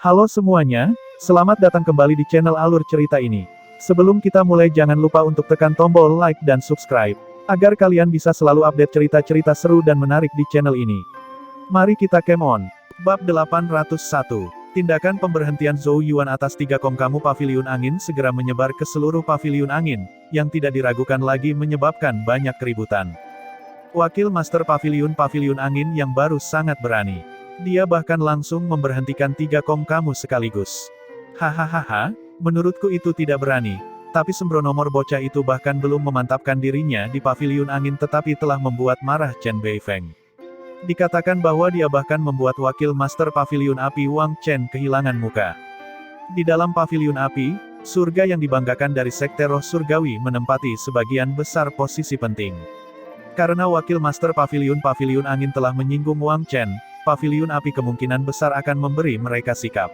Halo semuanya, selamat datang kembali di channel Alur Cerita ini. Sebelum kita mulai jangan lupa untuk tekan tombol like dan subscribe, agar kalian bisa selalu update cerita-cerita seru dan menarik di channel ini. Mari kita game on. Bab 801. Tindakan pemberhentian Zhou Yuan atas 3 Komkamu Paviliun Angin segera menyebar ke seluruh Paviliun Angin, yang tidak diragukan lagi menyebabkan banyak keributan. Wakil Master Paviliun Angin yang baru sangat berani. Dia bahkan langsung memberhentikan 3 Komkamu sekaligus. Hahaha, menurutku itu tidak berani. Tapi sembronomor bocah itu bahkan belum memantapkan dirinya di Paviliun Angin tetapi telah membuat marah Chen Beifeng. Dikatakan bahwa dia bahkan membuat wakil Master Paviliun Api Wang Chen kehilangan muka. Di dalam Paviliun Api, surga yang dibanggakan dari Sekte Roh Surgawi menempati sebagian besar posisi penting. Karena wakil Master Paviliun Angin telah menyinggung Wang Chen, Paviliun Api kemungkinan besar akan memberi mereka sikap.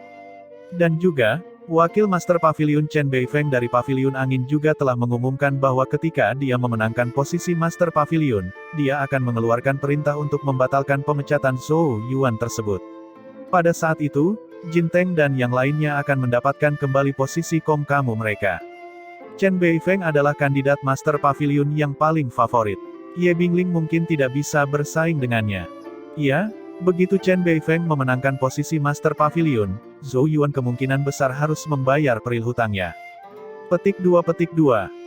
Dan juga, wakil Master Paviliun Chen Beifeng dari Paviliun Angin juga telah mengumumkan bahwa ketika dia memenangkan posisi Master Paviliun, dia akan mengeluarkan perintah untuk membatalkan pemecatan Zhou Yuan tersebut. Pada saat itu, Jin Teng dan yang lainnya akan mendapatkan kembali posisi Komkamu mereka. Chen Beifeng adalah kandidat Master Paviliun yang paling favorit. Ye Bingling mungkin tidak bisa bersaing dengannya. Ya, begitu Chen Beifeng memenangkan posisi Master Paviliun, Zhou Yuan kemungkinan besar harus membayar peril hutangnya. Petik 2.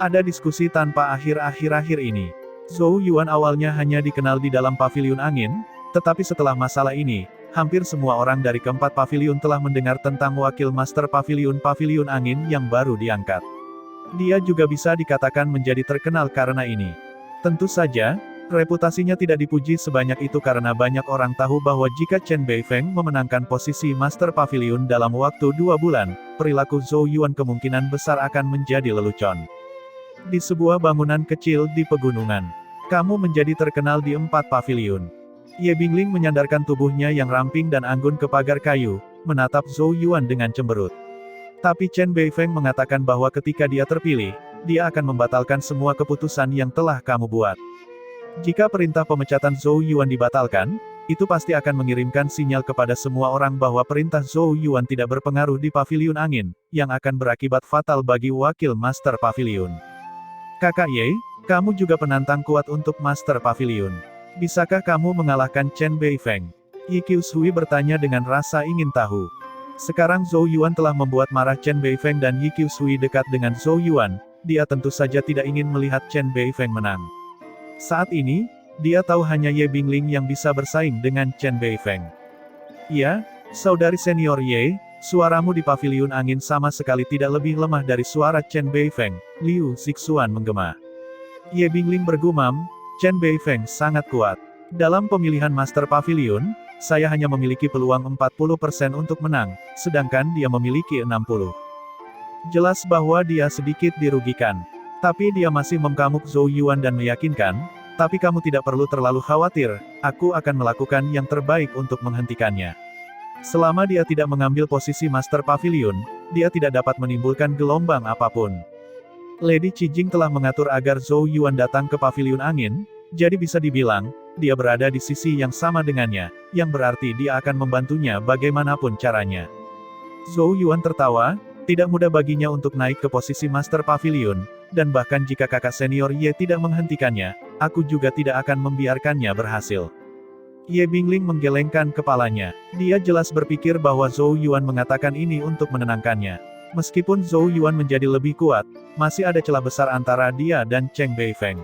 Ada diskusi tanpa akhir-akhir ini. Zhou Yuan awalnya hanya dikenal di dalam Paviliun Angin, tetapi setelah masalah ini, hampir semua orang dari keempat paviliun telah mendengar tentang wakil Master Paviliun Angin yang baru diangkat. Dia juga bisa dikatakan menjadi terkenal karena ini. Tentu saja, reputasinya tidak dipuji sebanyak itu karena banyak orang tahu bahwa jika Chen Beifeng memenangkan posisi Master Paviliun dalam waktu 2 bulan, perilaku Zhou Yuan kemungkinan besar akan menjadi lelucon. Di sebuah bangunan kecil di pegunungan, kamu menjadi terkenal di 4 paviliun. Ye Bingling menyandarkan tubuhnya yang ramping dan anggun ke pagar kayu, menatap Zhou Yuan dengan cemberut. Tapi Chen Beifeng mengatakan bahwa ketika dia terpilih, dia akan membatalkan semua keputusan yang telah kamu buat. Jika perintah pemecatan Zhou Yuan dibatalkan, itu pasti akan mengirimkan sinyal kepada semua orang bahwa perintah Zhou Yuan tidak berpengaruh di Paviliun Angin, yang akan berakibat fatal bagi wakil Master Paviliun. Kakak Ye, kamu juga penantang kuat untuk Master Paviliun. Bisakah kamu mengalahkan Chen Beifeng? Yi Qiushui bertanya dengan rasa ingin tahu. Sekarang Zhou Yuan telah membuat marah Chen Beifeng dan Yi Qiushui dekat dengan Zhou Yuan, dia tentu saja tidak ingin melihat Chen Beifeng menang. Saat ini, dia tahu hanya Ye Bingling yang bisa bersaing dengan Chen Beifeng. Ya, saudari senior Ye, suaramu di Paviliun Angin sama sekali tidak lebih lemah dari suara Chen Beifeng, Liu Zixuan menggema. Ye Bingling bergumam, Chen Beifeng sangat kuat. Dalam pemilihan Master Paviliun, saya hanya memiliki peluang 40% untuk menang, sedangkan dia memiliki 60%. Jelas bahwa dia sedikit dirugikan. Tapi dia masih mengkamuk Zhou Yuan dan meyakinkan, tapi kamu tidak perlu terlalu khawatir, aku akan melakukan yang terbaik untuk menghentikannya. Selama dia tidak mengambil posisi Master Paviliun, dia tidak dapat menimbulkan gelombang apapun. Lady Qijing telah mengatur agar Zhou Yuan datang ke Paviliun Angin, jadi bisa dibilang, dia berada di sisi yang sama dengannya, yang berarti dia akan membantunya bagaimanapun caranya. Zhou Yuan tertawa, tidak mudah baginya untuk naik ke posisi Master Paviliun, dan bahkan jika kakak senior Ye tidak menghentikannya, aku juga tidak akan membiarkannya berhasil. Ye Bingling menggelengkan kepalanya. Dia jelas berpikir bahwa Zhou Yuan mengatakan ini untuk menenangkannya. Meskipun Zhou Yuan menjadi lebih kuat, masih ada celah besar antara dia dan Chen Beifeng.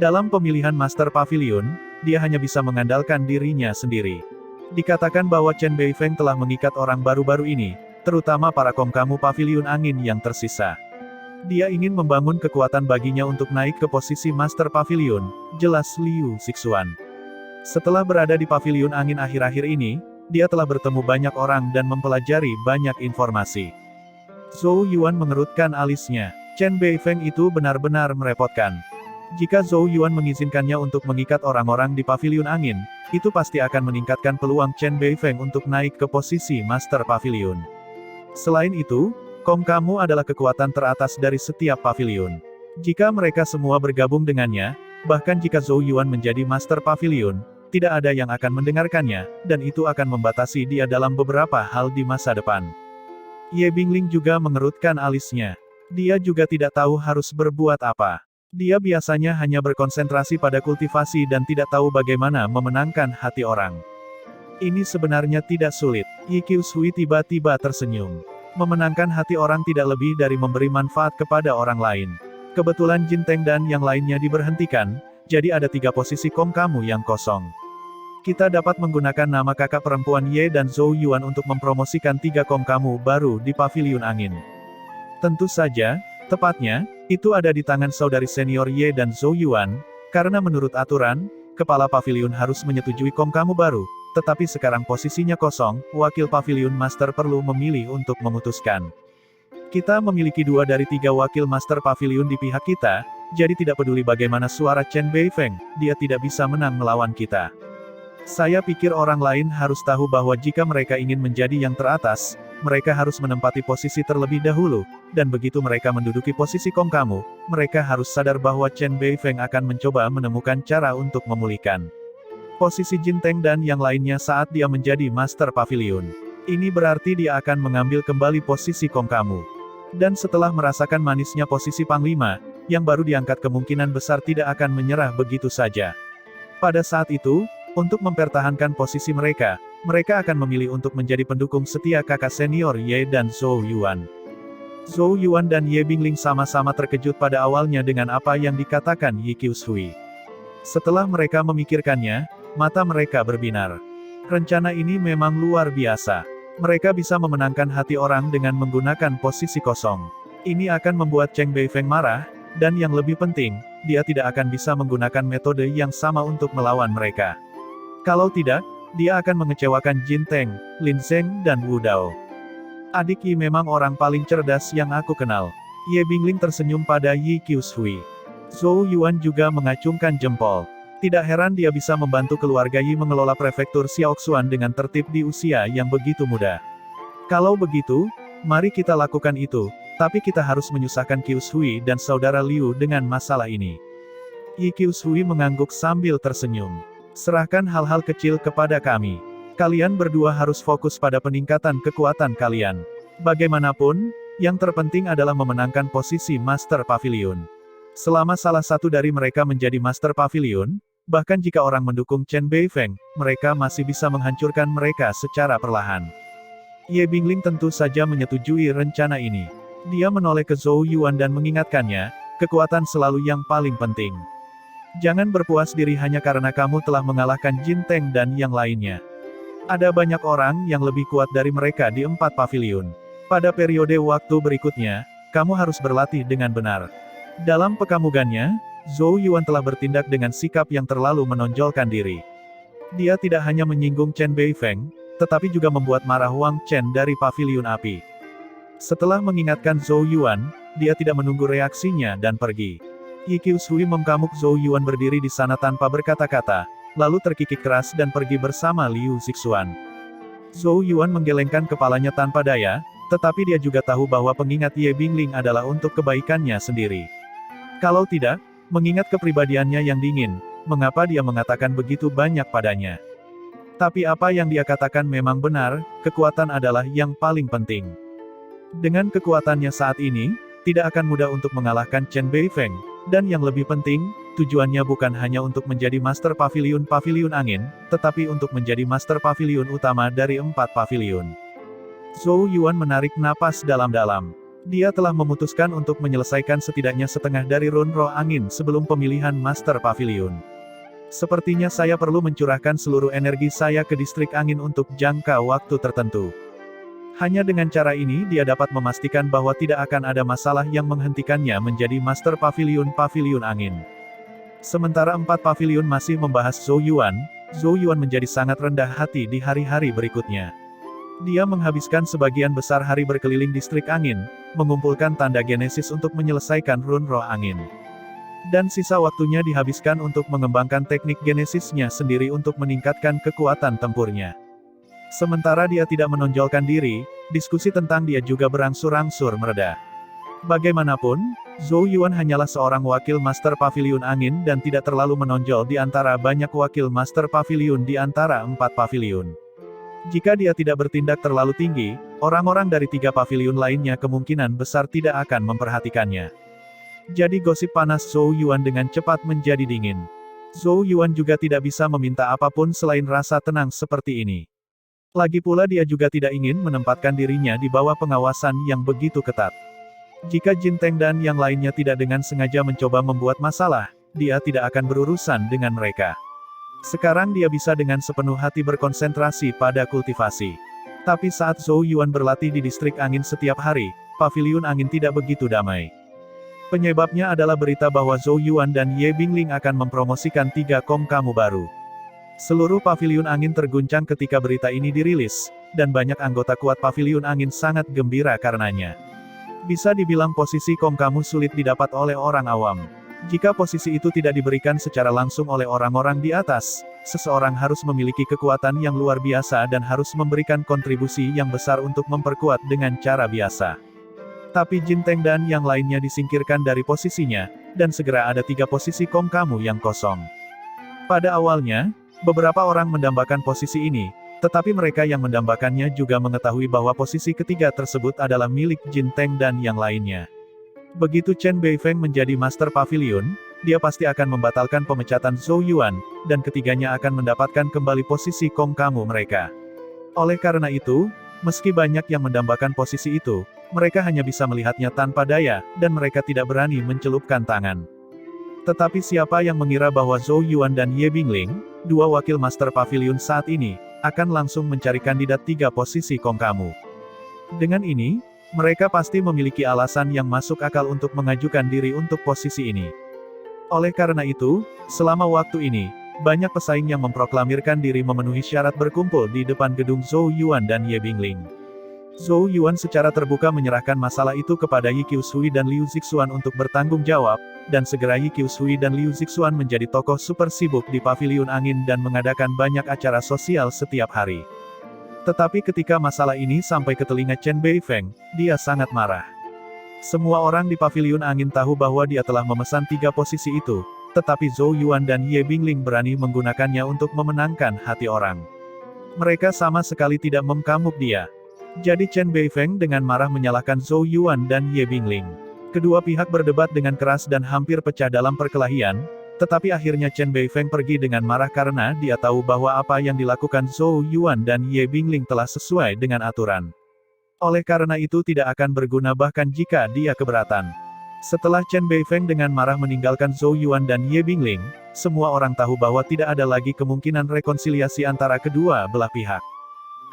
Dalam pemilihan Master Paviliun, dia hanya bisa mengandalkan dirinya sendiri. Dikatakan bahwa Chen Beifeng telah mengikat orang baru-baru ini, terutama para Komkamu Paviliun Angin yang tersisa. Dia ingin membangun kekuatan baginya untuk naik ke posisi Master Paviliun, jelas Liu Zixuan. Setelah berada di Paviliun Angin akhir-akhir ini, dia telah bertemu banyak orang dan mempelajari banyak informasi. Zhou Yuan mengerutkan alisnya. Chen Beifeng itu benar-benar merepotkan. Jika Zhou Yuan mengizinkannya untuk mengikat orang-orang di Paviliun Angin, itu pasti akan meningkatkan peluang Chen Beifeng untuk naik ke posisi Master Paviliun. Selain itu, Komkamu adalah kekuatan teratas dari setiap paviliun. Jika mereka semua bergabung dengannya, bahkan jika Zhou Yuan menjadi Master Paviliun, tidak ada yang akan mendengarkannya, dan itu akan membatasi dia dalam beberapa hal di masa depan. Ye Bingling juga mengerutkan alisnya. Dia juga tidak tahu harus berbuat apa. Dia biasanya hanya berkonsentrasi pada kultivasi dan tidak tahu bagaimana memenangkan hati orang. Ini sebenarnya tidak sulit. Yi Qiushui tiba-tiba tersenyum. Memenangkan hati orang tidak lebih dari memberi manfaat kepada orang lain. Kebetulan Jin Teng dan yang lainnya diberhentikan, jadi ada 3 posisi Kong kamu yang kosong. Kita dapat menggunakan nama kakak perempuan Ye dan Zhou Yuan untuk mempromosikan 3 Kong kamu baru di Paviliun Angin. Tentu saja, tepatnya, itu ada di tangan saudari senior Ye dan Zhou Yuan, karena menurut aturan, kepala paviliun harus menyetujui Kong kamu baru. Tetapi sekarang posisinya kosong, wakil paviliun master perlu memilih untuk memutuskan. Kita memiliki 2 dari 3 wakil master paviliun di pihak kita, jadi tidak peduli bagaimana suara Chen Beifeng, dia tidak bisa menang melawan kita. Saya pikir orang lain harus tahu bahwa jika mereka ingin menjadi yang teratas, mereka harus menempati posisi terlebih dahulu, dan begitu mereka menduduki posisi Kong kamu, mereka harus sadar bahwa Chen Beifeng akan mencoba menemukan cara untuk memulihkan posisi Jin Teng dan yang lainnya saat dia menjadi master pavilion. Ini berarti dia akan mengambil kembali posisi Kong kamu. Dan setelah merasakan manisnya posisi Panglima, yang baru diangkat kemungkinan besar tidak akan menyerah begitu saja. Pada saat itu, untuk mempertahankan posisi mereka akan memilih untuk menjadi pendukung setia kakak senior Ye dan Zhou Yuan. Zhou Yuan dan Ye Bingling sama-sama terkejut pada awalnya dengan apa yang dikatakan Yi Qiushui. Setelah mereka memikirkannya, mata mereka berbinar. Rencana ini memang luar biasa. Mereka bisa memenangkan hati orang dengan menggunakan posisi kosong. Ini akan membuat Chen Beifeng marah, dan yang lebih penting, dia tidak akan bisa menggunakan metode yang sama untuk melawan mereka. Kalau tidak, dia akan mengecewakan Jin Teng, Lin Zeng dan Wu Dao. Adik Yi memang orang paling cerdas yang aku kenal. Ye Bingling tersenyum pada Yi Qiushui. Zhou Yuan juga mengacungkan jempol. Tidak heran dia bisa membantu keluarga Yi mengelola prefektur Xiaoxuan dengan tertib di usia yang begitu muda. Kalau begitu, mari kita lakukan itu, tapi kita harus menyusahkan Qiushui dan saudara Liu dengan masalah ini. Yi Qiushui mengangguk sambil tersenyum. Serahkan hal-hal kecil kepada kami. Kalian berdua harus fokus pada peningkatan kekuatan kalian. Bagaimanapun, yang terpenting adalah memenangkan posisi Master Pavilion. Selama salah satu dari mereka menjadi Master Pavilion, bahkan jika orang mendukung Chen Beifeng, mereka masih bisa menghancurkan mereka secara perlahan. Ye Bingling tentu saja menyetujui rencana ini. Dia menoleh ke Zhou Yuan dan mengingatkannya, kekuatan selalu yang paling penting. Jangan berpuas diri hanya karena kamu telah mengalahkan Jin Teng dan yang lainnya. Ada banyak orang yang lebih kuat dari mereka di 4 pavilion. Pada periode waktu berikutnya, kamu harus berlatih dengan benar. Dalam pekamugannya, Zhou Yuan telah bertindak dengan sikap yang terlalu menonjolkan diri. Dia tidak hanya menyinggung Chen Beifeng, tetapi juga membuat marah Wang Chen dari Paviliun Api. Setelah mengingatkan Zhou Yuan, dia tidak menunggu reaksinya dan pergi. Yi Qiushui memkamuk Zhou Yuan berdiri di sana tanpa berkata-kata, lalu terkikik keras dan pergi bersama Liu Zixuan. Zhou Yuan menggelengkan kepalanya tanpa daya, tetapi dia juga tahu bahwa pengingat Ye Bingling adalah untuk kebaikannya sendiri. Kalau tidak, mengingat kepribadiannya yang dingin, mengapa dia mengatakan begitu banyak padanya? Tapi apa yang dia katakan memang benar, kekuatan adalah yang paling penting. Dengan kekuatannya saat ini, tidak akan mudah untuk mengalahkan Chen Beifeng, dan yang lebih penting, tujuannya bukan hanya untuk menjadi Master Pavilion Angin, tetapi untuk menjadi Master Pavilion utama dari 4 pavilion. Zhou Yuan menarik napas dalam-dalam. Dia telah memutuskan untuk menyelesaikan setidaknya setengah dari Run Roh Angin sebelum pemilihan Master Pavilion. Sepertinya saya perlu mencurahkan seluruh energi saya ke distrik angin untuk jangka waktu tertentu. Hanya dengan cara ini dia dapat memastikan bahwa tidak akan ada masalah yang menghentikannya menjadi Master Pavilion Angin. Sementara 4 pavilion masih membahas Zhou Yuan menjadi sangat rendah hati di hari-hari berikutnya. Dia menghabiskan sebagian besar hari berkeliling distrik angin, mengumpulkan tanda genesis untuk menyelesaikan Run Roh Angin. Dan sisa waktunya dihabiskan untuk mengembangkan teknik genesisnya sendiri untuk meningkatkan kekuatan tempurnya. Sementara dia tidak menonjolkan diri, diskusi tentang dia juga berangsur-angsur mereda. Bagaimanapun, Zhou Yuan hanyalah seorang wakil Master Paviliun Angin dan tidak terlalu menonjol di antara banyak wakil Master Paviliun di antara 4 paviliun. Jika dia tidak bertindak terlalu tinggi, orang-orang dari 3 paviliun lainnya kemungkinan besar tidak akan memperhatikannya. Jadi gosip panas Zhou Yuan dengan cepat menjadi dingin. Zhou Yuan juga tidak bisa meminta apapun selain rasa tenang seperti ini. Lagi pula dia juga tidak ingin menempatkan dirinya di bawah pengawasan yang begitu ketat. Jika Jin Teng dan yang lainnya tidak dengan sengaja mencoba membuat masalah, dia tidak akan berurusan dengan mereka. Sekarang dia bisa dengan sepenuh hati berkonsentrasi pada kultivasi. Tapi saat Zhou Yuan berlatih di distrik angin setiap hari, paviliun angin tidak begitu damai. Penyebabnya adalah berita bahwa Zhou Yuan dan Ye Bingling akan mempromosikan 3 Kongkamu baru. Seluruh paviliun angin terguncang ketika berita ini dirilis, dan banyak anggota kuat paviliun angin sangat gembira karenanya. Bisa dibilang posisi Kongkamu sulit didapat oleh orang awam. Jika posisi itu tidak diberikan secara langsung oleh orang-orang di atas, seseorang harus memiliki kekuatan yang luar biasa dan harus memberikan kontribusi yang besar untuk memperkuat dengan cara biasa. Tapi Jin Teng dan yang lainnya disingkirkan dari posisinya, dan segera ada 3 posisi Kongkamu yang kosong. Pada awalnya, beberapa orang mendambakan posisi ini, tetapi mereka yang mendambakannya juga mengetahui bahwa posisi ketiga tersebut adalah milik Jin Teng dan yang lainnya. Begitu Chen Beifeng menjadi Master Pavilion, dia pasti akan membatalkan pemecatan Zhou Yuan, dan ketiganya akan mendapatkan kembali posisi Kongkamu mereka. Oleh karena itu, meski banyak yang mendambakan posisi itu, mereka hanya bisa melihatnya tanpa daya, dan mereka tidak berani mencelupkan tangan. Tetapi siapa yang mengira bahwa Zhou Yuan dan Ye Bingling, 2 wakil Master Pavilion saat ini, akan langsung mencari kandidat 3 posisi Kongkamu. Dengan ini, mereka pasti memiliki alasan yang masuk akal untuk mengajukan diri untuk posisi ini. Oleh karena itu, selama waktu ini, banyak pesaing yang memproklamirkan diri memenuhi syarat berkumpul di depan gedung Zhou Yuan dan Ye Bingling. Zhou Yuan secara terbuka menyerahkan masalah itu kepada Yi Qiushui dan Liu Zixuan untuk bertanggung jawab, dan segera Yi Qiushui dan Liu Zixuan menjadi tokoh super sibuk di Paviliun Angin dan mengadakan banyak acara sosial setiap hari. Tetapi ketika masalah ini sampai ke telinga Chen Beifeng, dia sangat marah. Semua orang di Paviliun Angin tahu bahwa dia telah memesan 3 posisi itu, tetapi Zhou Yuan dan Ye Bingling berani menggunakannya untuk memenangkan hati orang. Mereka sama sekali tidak memkamuk dia. Jadi Chen Beifeng dengan marah menyalahkan Zhou Yuan dan Ye Bingling. Kedua pihak berdebat dengan keras dan hampir pecah dalam perkelahian, tetapi akhirnya Chen Beifeng pergi dengan marah karena dia tahu bahwa apa yang dilakukan Zhou Yuan dan Ye Bingling telah sesuai dengan aturan. Oleh karena itu tidak akan berguna bahkan jika dia keberatan. Setelah Chen Beifeng dengan marah meninggalkan Zhou Yuan dan Ye Bingling, semua orang tahu bahwa tidak ada lagi kemungkinan rekonsiliasi antara kedua belah pihak.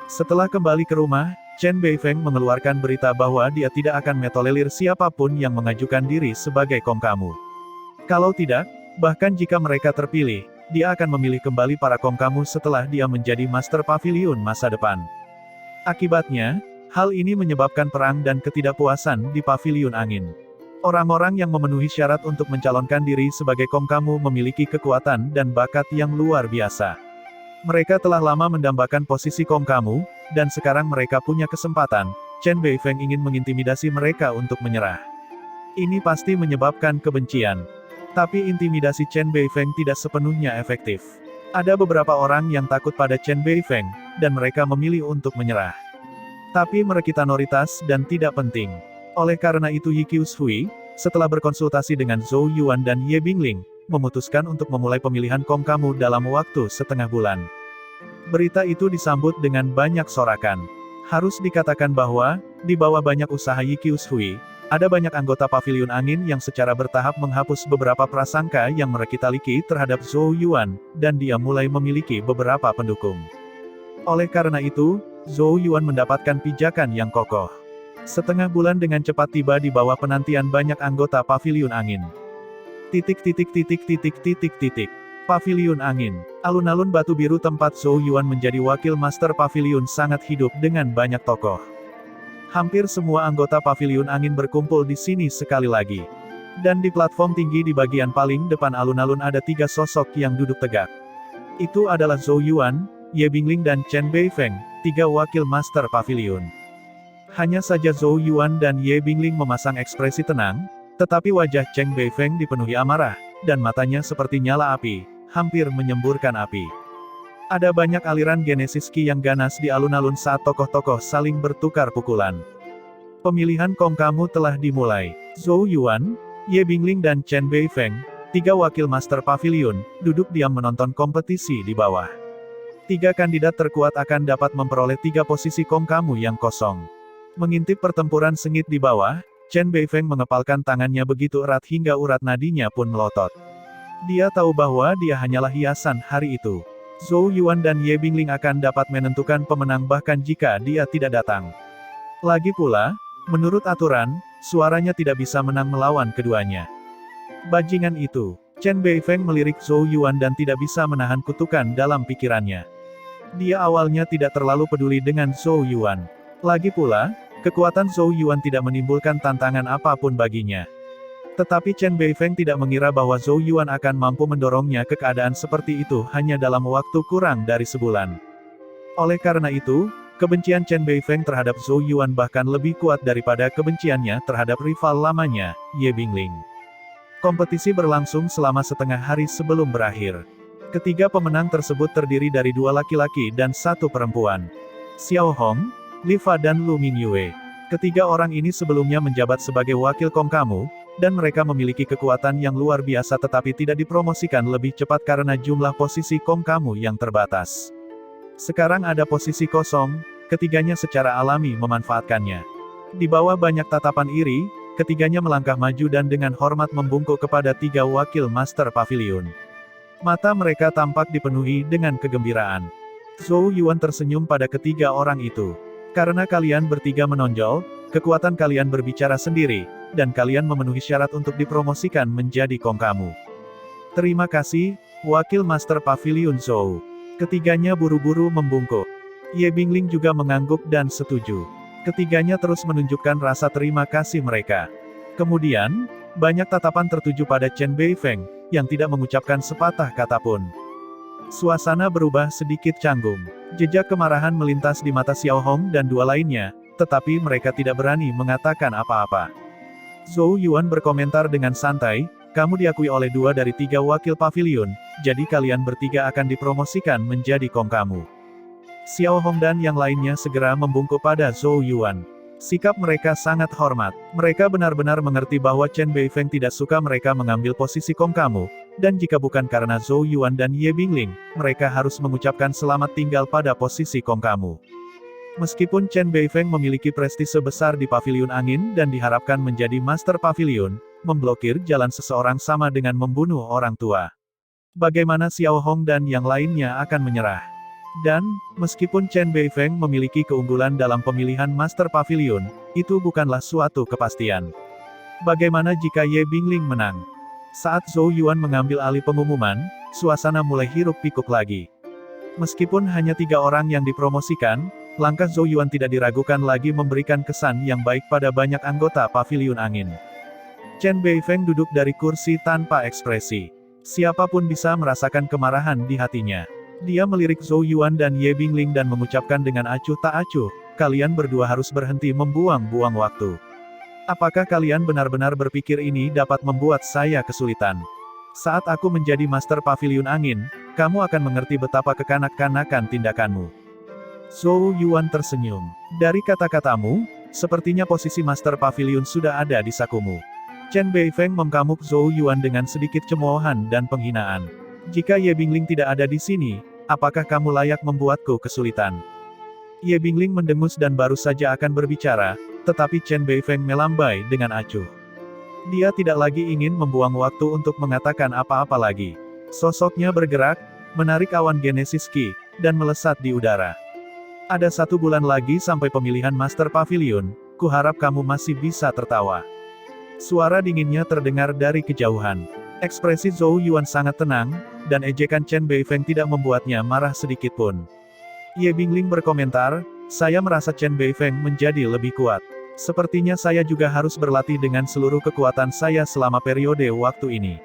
Setelah kembali ke rumah, Chen Beifeng mengeluarkan berita bahwa dia tidak akan metolerir siapapun yang mengajukan diri sebagai Kongkamu. Kalau tidak, bahkan jika mereka terpilih, dia akan memilih kembali para Kongkamu setelah dia menjadi Master Pavilion masa depan. Akibatnya, hal ini menyebabkan perang dan ketidakpuasan di Paviliun Angin. Orang-orang yang memenuhi syarat untuk mencalonkan diri sebagai Kongkamu memiliki kekuatan dan bakat yang luar biasa. Mereka telah lama mendambakan posisi Kongkamu, dan sekarang mereka punya kesempatan. Chen Beifeng ingin mengintimidasi mereka untuk menyerah. Ini pasti menyebabkan kebencian. Tapi intimidasi Chen Beifeng tidak sepenuhnya efektif. Ada beberapa orang yang takut pada Chen Beifeng, dan mereka memilih untuk menyerah. Tapi mereka minoritas dan tidak penting. Oleh karena itu Yi Qiushui, setelah berkonsultasi dengan Zhou Yuan dan Ye Bingling, memutuskan untuk memulai pemilihan Kongkamu dalam waktu setengah bulan. Berita itu disambut dengan banyak sorakan. Harus dikatakan bahwa, di bawah banyak usaha Yi Qiushui, ada banyak anggota Paviliun Angin yang secara bertahap menghapus beberapa prasangka yang merekitaliki terhadap Zhou Yuan, dan dia mulai memiliki beberapa pendukung. Oleh karena itu, Zhou Yuan mendapatkan pijakan yang kokoh. Setengah bulan dengan cepat tiba di bawah penantian banyak anggota Paviliun Angin. Paviliun Angin. Alun-alun Batu Biru tempat Zhou Yuan menjadi wakil Master Paviliun sangat hidup dengan banyak tokoh. Hampir semua anggota Paviliun Angin berkumpul di sini sekali lagi. Dan di platform tinggi di bagian paling depan alun-alun ada 3 sosok yang duduk tegak. Itu adalah Zhou Yuan, Ye Bingling dan Chen Beifeng, 3 wakil Master Paviliun. Hanya saja Zhou Yuan dan Ye Bingling memasang ekspresi tenang, Tetapi wajah Cheng Beifeng dipenuhi amarah, dan matanya seperti nyala api, hampir menyemburkan api. Ada banyak aliran genesis Qi yang ganas di alun-alun saat tokoh-tokoh saling bertukar pukulan. Pemilihan Kong kamu telah dimulai. Zhou Yuan, Ye Bingling dan Chen Beifeng, 3 wakil Master Pavilion, duduk diam menonton kompetisi di bawah. 3 kandidat terkuat akan dapat memperoleh 3 posisi Kong kamu yang kosong. Mengintip pertempuran sengit di bawah, Chen Beifeng mengepalkan tangannya begitu erat hingga urat nadinya pun melotot. Dia tahu bahwa dia hanyalah hiasan hari itu. Zhou Yuan dan Ye Bingling akan dapat menentukan pemenang bahkan jika dia tidak datang. Lagi pula, menurut aturan, suaranya tidak bisa menang melawan keduanya. Bajingan itu. Chen Beifeng melirik Zhou Yuan dan tidak bisa menahan kutukan dalam pikirannya. Dia awalnya tidak terlalu peduli dengan Zhou Yuan. Lagi pula, kekuatan Zhou Yuan tidak menimbulkan tantangan apapun baginya. Tetapi Chen Beifeng tidak mengira bahwa Zhou Yuan akan mampu mendorongnya ke keadaan seperti itu hanya dalam waktu kurang dari sebulan. Oleh karena itu, kebencian Chen Beifeng terhadap Zhou Yuan bahkan lebih kuat daripada kebenciannya terhadap rival lamanya, Ye Bingling. Kompetisi berlangsung selama setengah hari sebelum berakhir. Ketiga pemenang tersebut terdiri dari 2 laki-laki dan 1 perempuan. Xiao Hong, Li Fa dan Lu Mingyue. Ketiga orang ini sebelumnya menjabat sebagai wakil Kong kamu, dan mereka memiliki kekuatan yang luar biasa tetapi tidak dipromosikan lebih cepat karena jumlah posisi Kong kamu yang terbatas. Sekarang ada posisi kosong, ketiganya secara alami memanfaatkannya. Di bawah banyak tatapan iri, ketiganya melangkah maju dan dengan hormat membungkuk kepada 3 wakil Master Pavilion. Mata mereka tampak dipenuhi dengan kegembiraan. Zhou Yuan tersenyum pada ketiga orang itu. Karena kalian bertiga menonjol, kekuatan kalian berbicara sendiri, dan kalian memenuhi syarat untuk dipromosikan menjadi Kong kamu. Terima kasih, Wakil Master Pavilion Zhou. Ketiganya buru-buru membungkuk. Ye Bingling juga mengangguk dan setuju. Ketiganya terus menunjukkan rasa terima kasih mereka. Kemudian, banyak tatapan tertuju pada Chen Beifeng, yang tidak mengucapkan sepatah kata pun. Suasana berubah sedikit canggung. Jejak kemarahan melintas di mata Xiao Hong dan 2 lainnya, tetapi mereka tidak berani mengatakan apa-apa. Zhou Yuan berkomentar dengan santai, kamu diakui oleh 2 dari 3 wakil pavilion, jadi kalian bertiga akan dipromosikan menjadi Kong kamu. Xiao Hong dan yang lainnya segera membungkuk pada Zhou Yuan. Sikap mereka sangat hormat. Mereka benar-benar mengerti bahwa Chen Beifeng tidak suka mereka mengambil posisi Kong kamu, dan jika bukan karena Zhou Yuan dan Ye Bingling, mereka harus mengucapkan selamat tinggal pada posisi Kong kamu. Meskipun Chen Beifeng memiliki prestise besar di Pavilion Angin dan diharapkan menjadi Master Pavilion, memblokir jalan seseorang sama dengan membunuh orang tua. Bagaimana Xiao Hong dan yang lainnya akan menyerah? Dan, meskipun Chen Beifeng memiliki keunggulan dalam pemilihan Master Pavilion, itu bukanlah suatu kepastian. Bagaimana jika Ye Bingling menang? Saat Zhou Yuan mengambil alih pengumuman, suasana mulai hiruk-pikuk lagi. Meskipun hanya 3 orang yang dipromosikan, langkah Zhou Yuan tidak diragukan lagi memberikan kesan yang baik pada banyak anggota Pavilion Angin. Chen Beifeng duduk dari kursi tanpa ekspresi. Siapapun bisa merasakan kemarahan di hatinya. Dia melirik Zhou Yuan dan Ye Bingling dan mengucapkan dengan acuh tak acuh, kalian berdua harus berhenti membuang-buang waktu. Apakah kalian benar-benar berpikir ini dapat membuat saya kesulitan? Saat aku menjadi Master Pavilion Angin, kamu akan mengerti betapa kekanak-kanakan tindakanmu. Zhou Yuan tersenyum. Dari kata-katamu, sepertinya posisi Master Pavilion sudah ada di sakumu. Chen Beifeng memkamuk Zhou Yuan dengan sedikit cemoohan dan penghinaan. Jika Ye Bingling tidak ada di sini, apakah kamu layak membuatku kesulitan? Ye Bingling mendengus dan baru saja akan berbicara, tetapi Chen Beifeng melambai dengan acuh. Dia tidak lagi ingin membuang waktu untuk mengatakan apa-apa lagi. Sosoknya bergerak, menarik awan genesis Qi, dan melesat di udara. Ada 1 bulan lagi sampai pemilihan Master Pavilion, kuharap kamu masih bisa tertawa. Suara dinginnya terdengar dari kejauhan. Ekspresi Zhou Yuan sangat tenang, dan ejekan Chen Beifeng tidak membuatnya marah sedikit pun. Ye Bingling berkomentar, saya merasa Chen Beifeng menjadi lebih kuat. Sepertinya saya juga harus berlatih dengan seluruh kekuatan saya selama periode waktu ini.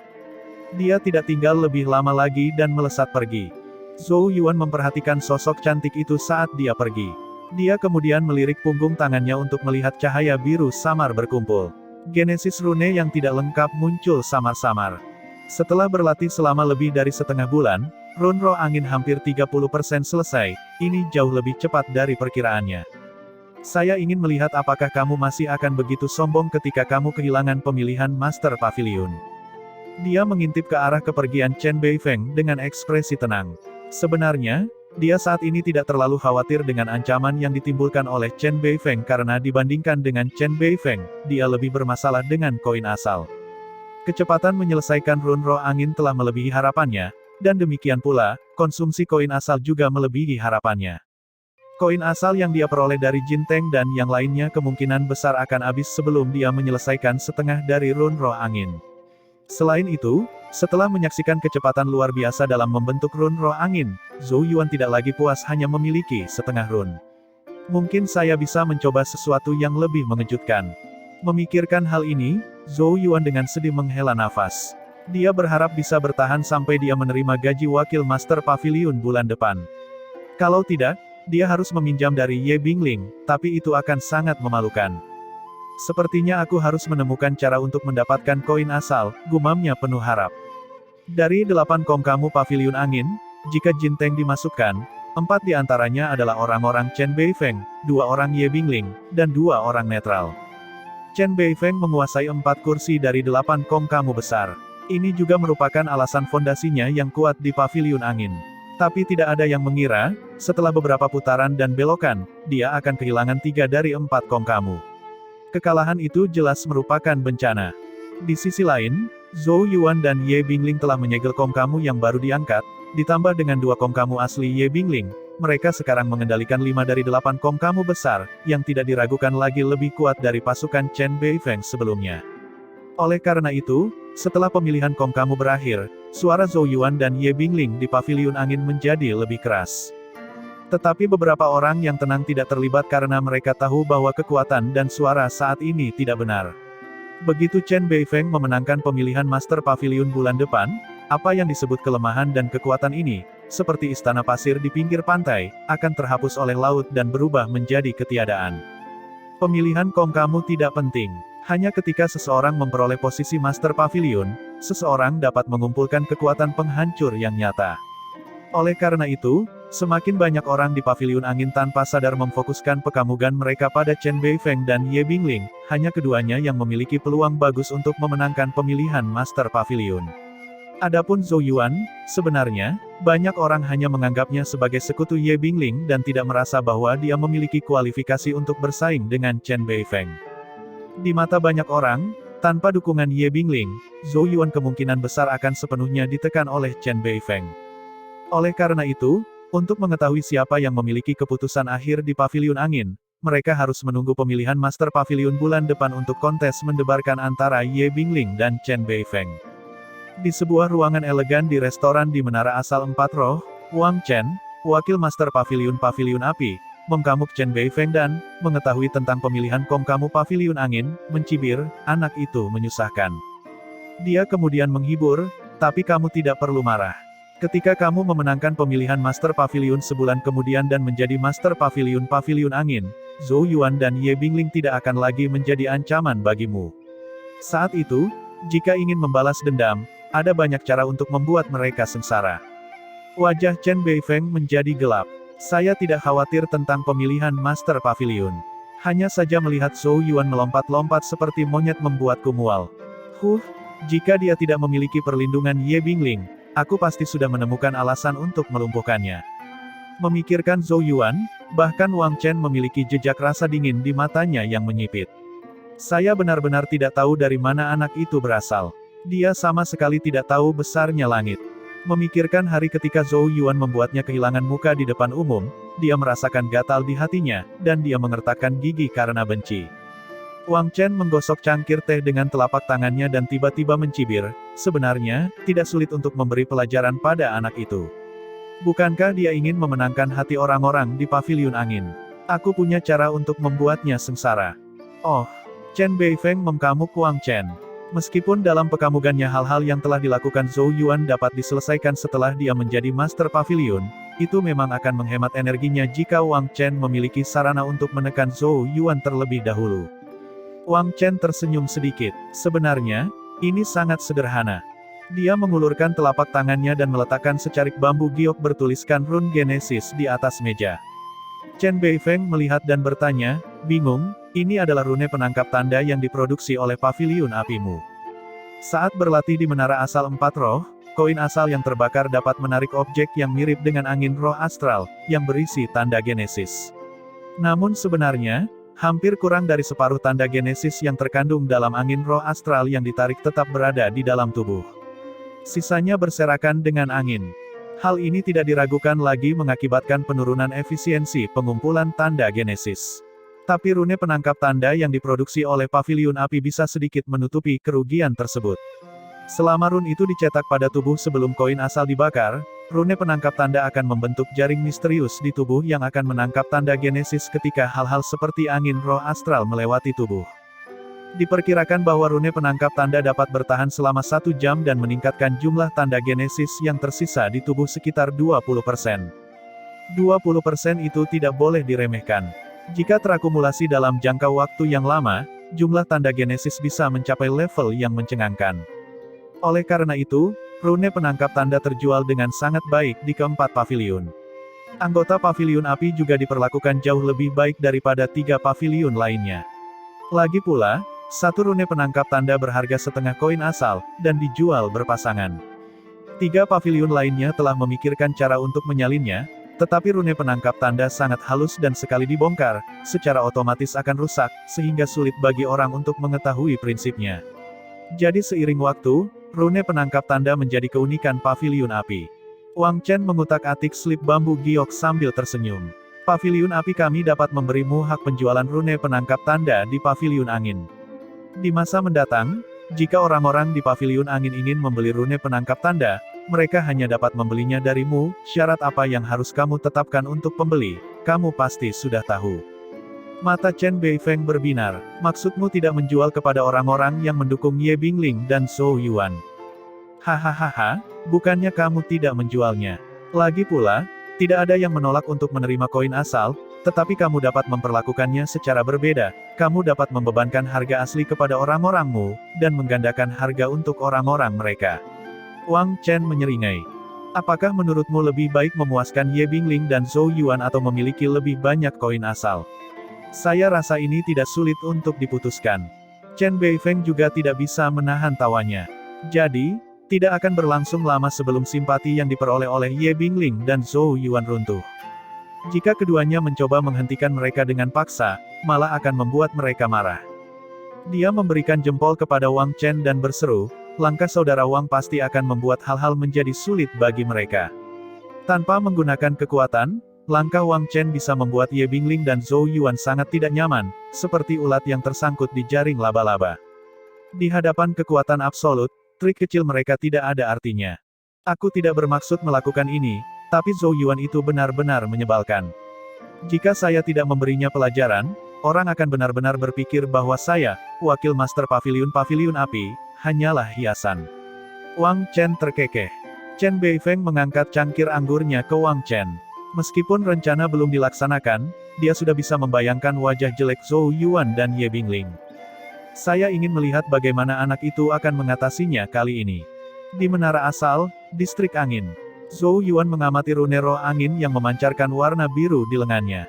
Dia tidak tinggal lebih lama lagi dan melesat pergi. Zhou Yuan memperhatikan sosok cantik itu saat dia pergi. Dia kemudian melirik punggung tangannya untuk melihat cahaya biru samar berkumpul. Genesis rune yang tidak lengkap muncul samar-samar. Setelah berlatih selama lebih dari setengah bulan, rune roh angin hampir 30% selesai, ini jauh lebih cepat dari perkiraannya. Saya ingin melihat apakah kamu masih akan begitu sombong ketika kamu kehilangan pemilihan Master Pavilion. Dia mengintip ke arah kepergian Chen Beifeng dengan ekspresi tenang. Sebenarnya, dia saat ini tidak terlalu khawatir dengan ancaman yang ditimbulkan oleh Chen Beifeng karena dibandingkan dengan Chen Beifeng, dia lebih bermasalah dengan koin asal. Kecepatan menyelesaikan rune roh angin telah melebihi harapannya, dan demikian pula, konsumsi koin asal juga melebihi harapannya. Koin asal yang dia peroleh dari Jinteng dan yang lainnya kemungkinan besar akan habis sebelum dia menyelesaikan setengah dari rune roh angin. Selain itu, setelah menyaksikan kecepatan luar biasa dalam membentuk rune roh angin, Zhou Yuan tidak lagi puas hanya memiliki setengah rune. Mungkin saya bisa mencoba sesuatu yang lebih mengejutkan. Memikirkan hal ini, Zhou Yuan dengan sedih menghela nafas. Dia berharap bisa bertahan sampai dia menerima gaji wakil Master Pavilion bulan depan. Kalau tidak, dia harus meminjam dari Ye Bingling, tapi itu akan sangat memalukan. Sepertinya aku harus menemukan cara untuk mendapatkan koin asal, gumamnya penuh harap. Dari 8 kongkamu Pavilion Angin, jika Jinteng dimasukkan, 4 diantaranya adalah orang-orang Chen Beifeng, 2 orang Ye Bingling, dan 2 orang netral. Chen Beifeng menguasai 4 kursi dari 8 kongkamu besar. Ini juga merupakan alasan fondasinya yang kuat di Pavilion Angin. Tapi tidak ada yang mengira, setelah beberapa putaran dan belokan, dia akan kehilangan 3 dari 4 kongkamu. Kekalahan itu jelas merupakan bencana. Di sisi lain, Zhou Yuan dan Ye Bingling telah menyegel kongkamu yang baru diangkat, ditambah dengan 2 kongkamu asli Ye Bingling, mereka sekarang mengendalikan 5 dari 8 kongkamu besar, yang tidak diragukan lagi lebih kuat dari pasukan Chen Beifeng sebelumnya. Oleh karena itu, setelah pemilihan kongkamu berakhir, suara Zhou Yuan dan Ye Bingling di Pavilion Angin menjadi lebih keras. Tetapi beberapa orang yang tenang tidak terlibat karena mereka tahu bahwa kekuatan dan suara saat ini tidak benar. Begitu Chen Beifeng memenangkan pemilihan Master Pavilion bulan depan, apa yang disebut kelemahan dan kekuatan ini, seperti istana pasir di pinggir pantai, akan terhapus oleh laut dan berubah menjadi ketiadaan. Pemilihan kongkamu tidak penting. Hanya ketika seseorang memperoleh posisi Master Pavilion, seseorang dapat mengumpulkan kekuatan penghancur yang nyata. Oleh karena itu, semakin banyak orang di Pavilion Angin tanpa sadar memfokuskan pekamugan mereka pada Chen Beifeng dan Ye Bingling, hanya keduanya yang memiliki peluang bagus untuk memenangkan pemilihan Master Pavilion. Adapun Zhou Yuan, sebenarnya, banyak orang hanya menganggapnya sebagai sekutu Ye Bingling dan tidak merasa bahwa dia memiliki kualifikasi untuk bersaing dengan Chen Beifeng. Di mata banyak orang, tanpa dukungan Ye Bingling, Zhou Yuan kemungkinan besar akan sepenuhnya ditekan oleh Chen Beifeng. Oleh karena itu, untuk mengetahui siapa yang memiliki keputusan akhir di Pavilion Angin, mereka harus menunggu pemilihan Master Pavilion bulan depan untuk kontes mendebarkan antara Ye Bingling dan Chen Beifeng. Di sebuah ruangan elegan di restoran di Menara Asal Empat Roh, Wang Chen, wakil Master Pavilion Api, mengkamuk Chen Beifeng dan mengetahui tentang pemilihan kongkamu Pavilion Angin, mencibir, anak itu menyusahkan. Dia kemudian menghibur, tapi kamu tidak perlu marah. Ketika kamu memenangkan pemilihan Master Pavilion sebulan kemudian dan menjadi Master Pavilion Angin, Zhou Yuan dan Ye Bingling tidak akan lagi menjadi ancaman bagimu. Saat itu, jika ingin membalas dendam, ada banyak cara untuk membuat mereka sengsara. Wajah Chen Beifeng menjadi gelap. Saya tidak khawatir tentang pemilihan Master Pavilion. Hanya saja melihat Zhou Yuan melompat-lompat seperti monyet membuatku mual. Jika dia tidak memiliki perlindungan Ye Bingling, aku pasti sudah menemukan alasan untuk melumpuhkannya. Memikirkan Zhou Yuan, bahkan Wang Chen memiliki jejak rasa dingin di matanya yang menyipit. Saya benar-benar tidak tahu dari mana anak itu berasal. Dia sama sekali tidak tahu besarnya langit. Memikirkan hari ketika Zhou Yuan membuatnya kehilangan muka di depan umum, dia merasakan gatal di hatinya, dan dia mengertakkan gigi karena benci. Wang Chen menggosok cangkir teh dengan telapak tangannya dan tiba-tiba mencibir, sebenarnya, tidak sulit untuk memberi pelajaran pada anak itu. Bukankah dia ingin memenangkan hati orang-orang di Pavilion Angin? Aku punya cara untuk membuatnya sengsara. Oh, Chen Beifeng mengkamuk Wang Chen. Meskipun dalam pekamugannya hal-hal yang telah dilakukan Zhou Yuan dapat diselesaikan setelah dia menjadi Master Pavilion, itu memang akan menghemat energinya jika Wang Chen memiliki sarana untuk menekan Zhou Yuan terlebih dahulu. Wang Chen tersenyum sedikit. Sebenarnya, ini sangat sederhana. Dia mengulurkan telapak tangannya dan meletakkan secarik bambu giok bertuliskan rune Genesis di atas meja. Chen Beifeng melihat dan bertanya, bingung, ini adalah rune penangkap tanda yang diproduksi oleh Paviliun Apimu. Saat berlatih di Menara Asal Empat Roh, koin asal yang terbakar dapat menarik objek yang mirip dengan angin roh astral, yang berisi tanda Genesis. Namun sebenarnya, hampir kurang dari separuh tanda Genesis yang terkandung dalam angin roh astral yang ditarik tetap berada di dalam tubuh. Sisanya berserakan dengan angin. Hal ini tidak diragukan lagi mengakibatkan penurunan efisiensi pengumpulan tanda Genesis. Tapi rune penangkap tanda yang diproduksi oleh Paviliun Api bisa sedikit menutupi kerugian tersebut. Selama rune itu dicetak pada tubuh sebelum koin asal dibakar, rune penangkap tanda akan membentuk jaring misterius di tubuh yang akan menangkap tanda Genesis ketika hal-hal seperti angin roh astral melewati tubuh. Diperkirakan bahwa rune penangkap tanda dapat bertahan selama 1 jam dan meningkatkan jumlah tanda Genesis yang tersisa di tubuh sekitar 20%. 20% itu tidak boleh diremehkan. Jika terakumulasi dalam jangka waktu yang lama, jumlah tanda Genesis bisa mencapai level yang mencengangkan. Oleh karena itu, rune penangkap tanda terjual dengan sangat baik di keempat paviliun. Anggota Paviliun Api juga diperlakukan jauh lebih baik daripada 3 paviliun lainnya. Lagi pula, 1 rune penangkap tanda berharga setengah koin asal, dan dijual berpasangan. 3 paviliun lainnya telah memikirkan cara untuk menyalinnya, tetapi rune penangkap tanda sangat halus dan sekali dibongkar, secara otomatis akan rusak, sehingga sulit bagi orang untuk mengetahui prinsipnya. Jadi seiring waktu, rune penangkap tanda menjadi keunikan Paviliun Api. Wang Chen mengutak-atik slip bambu giok sambil tersenyum. Paviliun Api kami dapat memberimu hak penjualan rune penangkap tanda di Paviliun Angin. Di masa mendatang, jika orang-orang di Paviliun Angin ingin membeli rune penangkap tanda, mereka hanya dapat membelinya darimu. Syarat apa yang harus kamu tetapkan untuk pembeli, kamu pasti sudah tahu. Mata Chen Beifeng berbinar. Maksudmu tidak menjual kepada orang-orang yang mendukung Ye Bingling dan Zhou Yuan? Hahaha, bukannya kamu tidak menjualnya. Lagi pula, tidak ada yang menolak untuk menerima koin asal, tetapi kamu dapat memperlakukannya secara berbeda. Kamu dapat membebankan harga asli kepada orang-orangmu, dan menggandakan harga untuk orang-orang mereka. Wang Chen menyeringai. Apakah menurutmu lebih baik memuaskan Ye Bingling dan Zhou Yuan atau memiliki lebih banyak koin asal? Saya rasa ini tidak sulit untuk diputuskan. Chen Beifeng juga tidak bisa menahan tawanya. Jadi, tidak akan berlangsung lama sebelum simpati yang diperoleh oleh Ye Bingling dan Zhou Yuan runtuh. Jika keduanya mencoba menghentikan mereka dengan paksa, malah akan membuat mereka marah. Dia memberikan jempol kepada Wang Chen dan berseru, langkah saudara Wang pasti akan membuat hal-hal menjadi sulit bagi mereka. Tanpa menggunakan kekuatan, langkah Wang Chen bisa membuat Ye Bingling dan Zhou Yuan sangat tidak nyaman, seperti ulat yang tersangkut di jaring laba-laba. Di hadapan kekuatan absolut, trik kecil mereka tidak ada artinya. Aku tidak bermaksud melakukan ini, tapi Zhou Yuan itu benar-benar menyebalkan. Jika saya tidak memberinya pelajaran, orang akan benar-benar berpikir bahwa saya, wakil Master Paviliun Api, hanyalah hiasan. Wang Chen terkekeh. Chen Beifeng mengangkat cangkir anggurnya ke Wang Chen. Meskipun rencana belum dilaksanakan, dia sudah bisa membayangkan wajah jelek Zhou Yuan dan Ye Bingling. Saya ingin melihat bagaimana anak itu akan mengatasinya kali ini. Di Menara Asal, Distrik Angin, Zhou Yuan mengamati rune roh angin yang memancarkan warna biru di lengannya.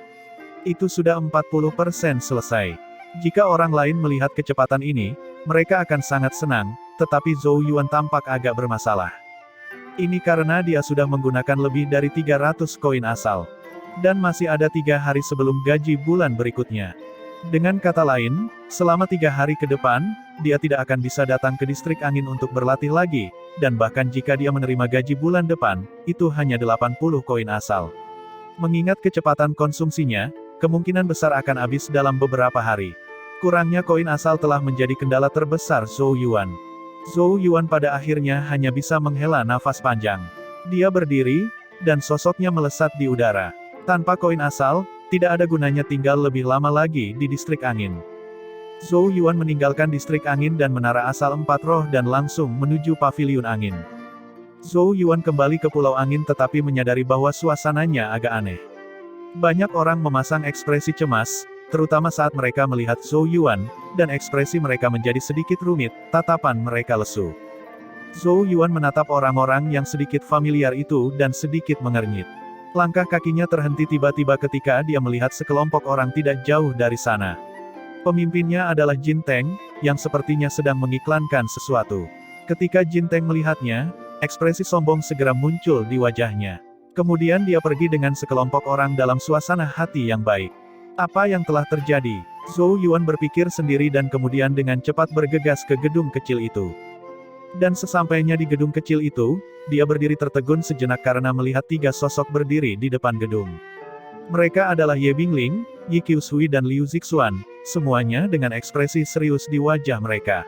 Itu sudah 40% selesai. Jika orang lain melihat kecepatan ini, mereka akan sangat senang, tetapi Zhou Yuan tampak agak bermasalah. Ini karena dia sudah menggunakan lebih dari 300 koin asal. Dan masih ada 3 hari sebelum gaji bulan berikutnya. Dengan kata lain, selama 3 hari ke depan, dia tidak akan bisa datang ke Distrik Angin untuk berlatih lagi, dan bahkan jika dia menerima gaji bulan depan, itu hanya 80 koin asal. Mengingat kecepatan konsumsinya, kemungkinan besar akan habis dalam beberapa hari. Kurangnya koin asal telah menjadi kendala terbesar Zhou Yuan. Zhou Yuan pada akhirnya hanya bisa menghela nafas panjang. Dia berdiri, dan sosoknya melesat di udara. Tanpa koin asal, tidak ada gunanya tinggal lebih lama lagi di Distrik Angin. Zhou Yuan meninggalkan Distrik Angin dan Menara Asal Empat Roh dan langsung menuju Paviliun Angin. Zhou Yuan kembali ke Pulau Angin tetapi menyadari bahwa suasananya agak aneh. Banyak orang memasang ekspresi cemas, terutama saat mereka melihat Zhou Yuan, dan ekspresi mereka menjadi sedikit rumit, tatapan mereka lesu. Zhou Yuan menatap orang-orang yang sedikit familiar itu dan sedikit mengernyit. Langkah kakinya terhenti tiba-tiba ketika dia melihat sekelompok orang tidak jauh dari sana. Pemimpinnya adalah Jin Teng, yang sepertinya sedang mengiklankan sesuatu. Ketika Jin Teng melihatnya, ekspresi sombong segera muncul di wajahnya. Kemudian dia pergi dengan sekelompok orang dalam suasana hati yang baik. Apa yang telah terjadi? Zhou Yuan berpikir sendiri dan kemudian dengan cepat bergegas ke gedung kecil itu. Dan sesampainya di gedung kecil itu, dia berdiri tertegun sejenak karena melihat 3 sosok berdiri di depan gedung. Mereka adalah Ye Bingling, Yi Qiushui dan Liu Zixuan, semuanya dengan ekspresi serius di wajah mereka.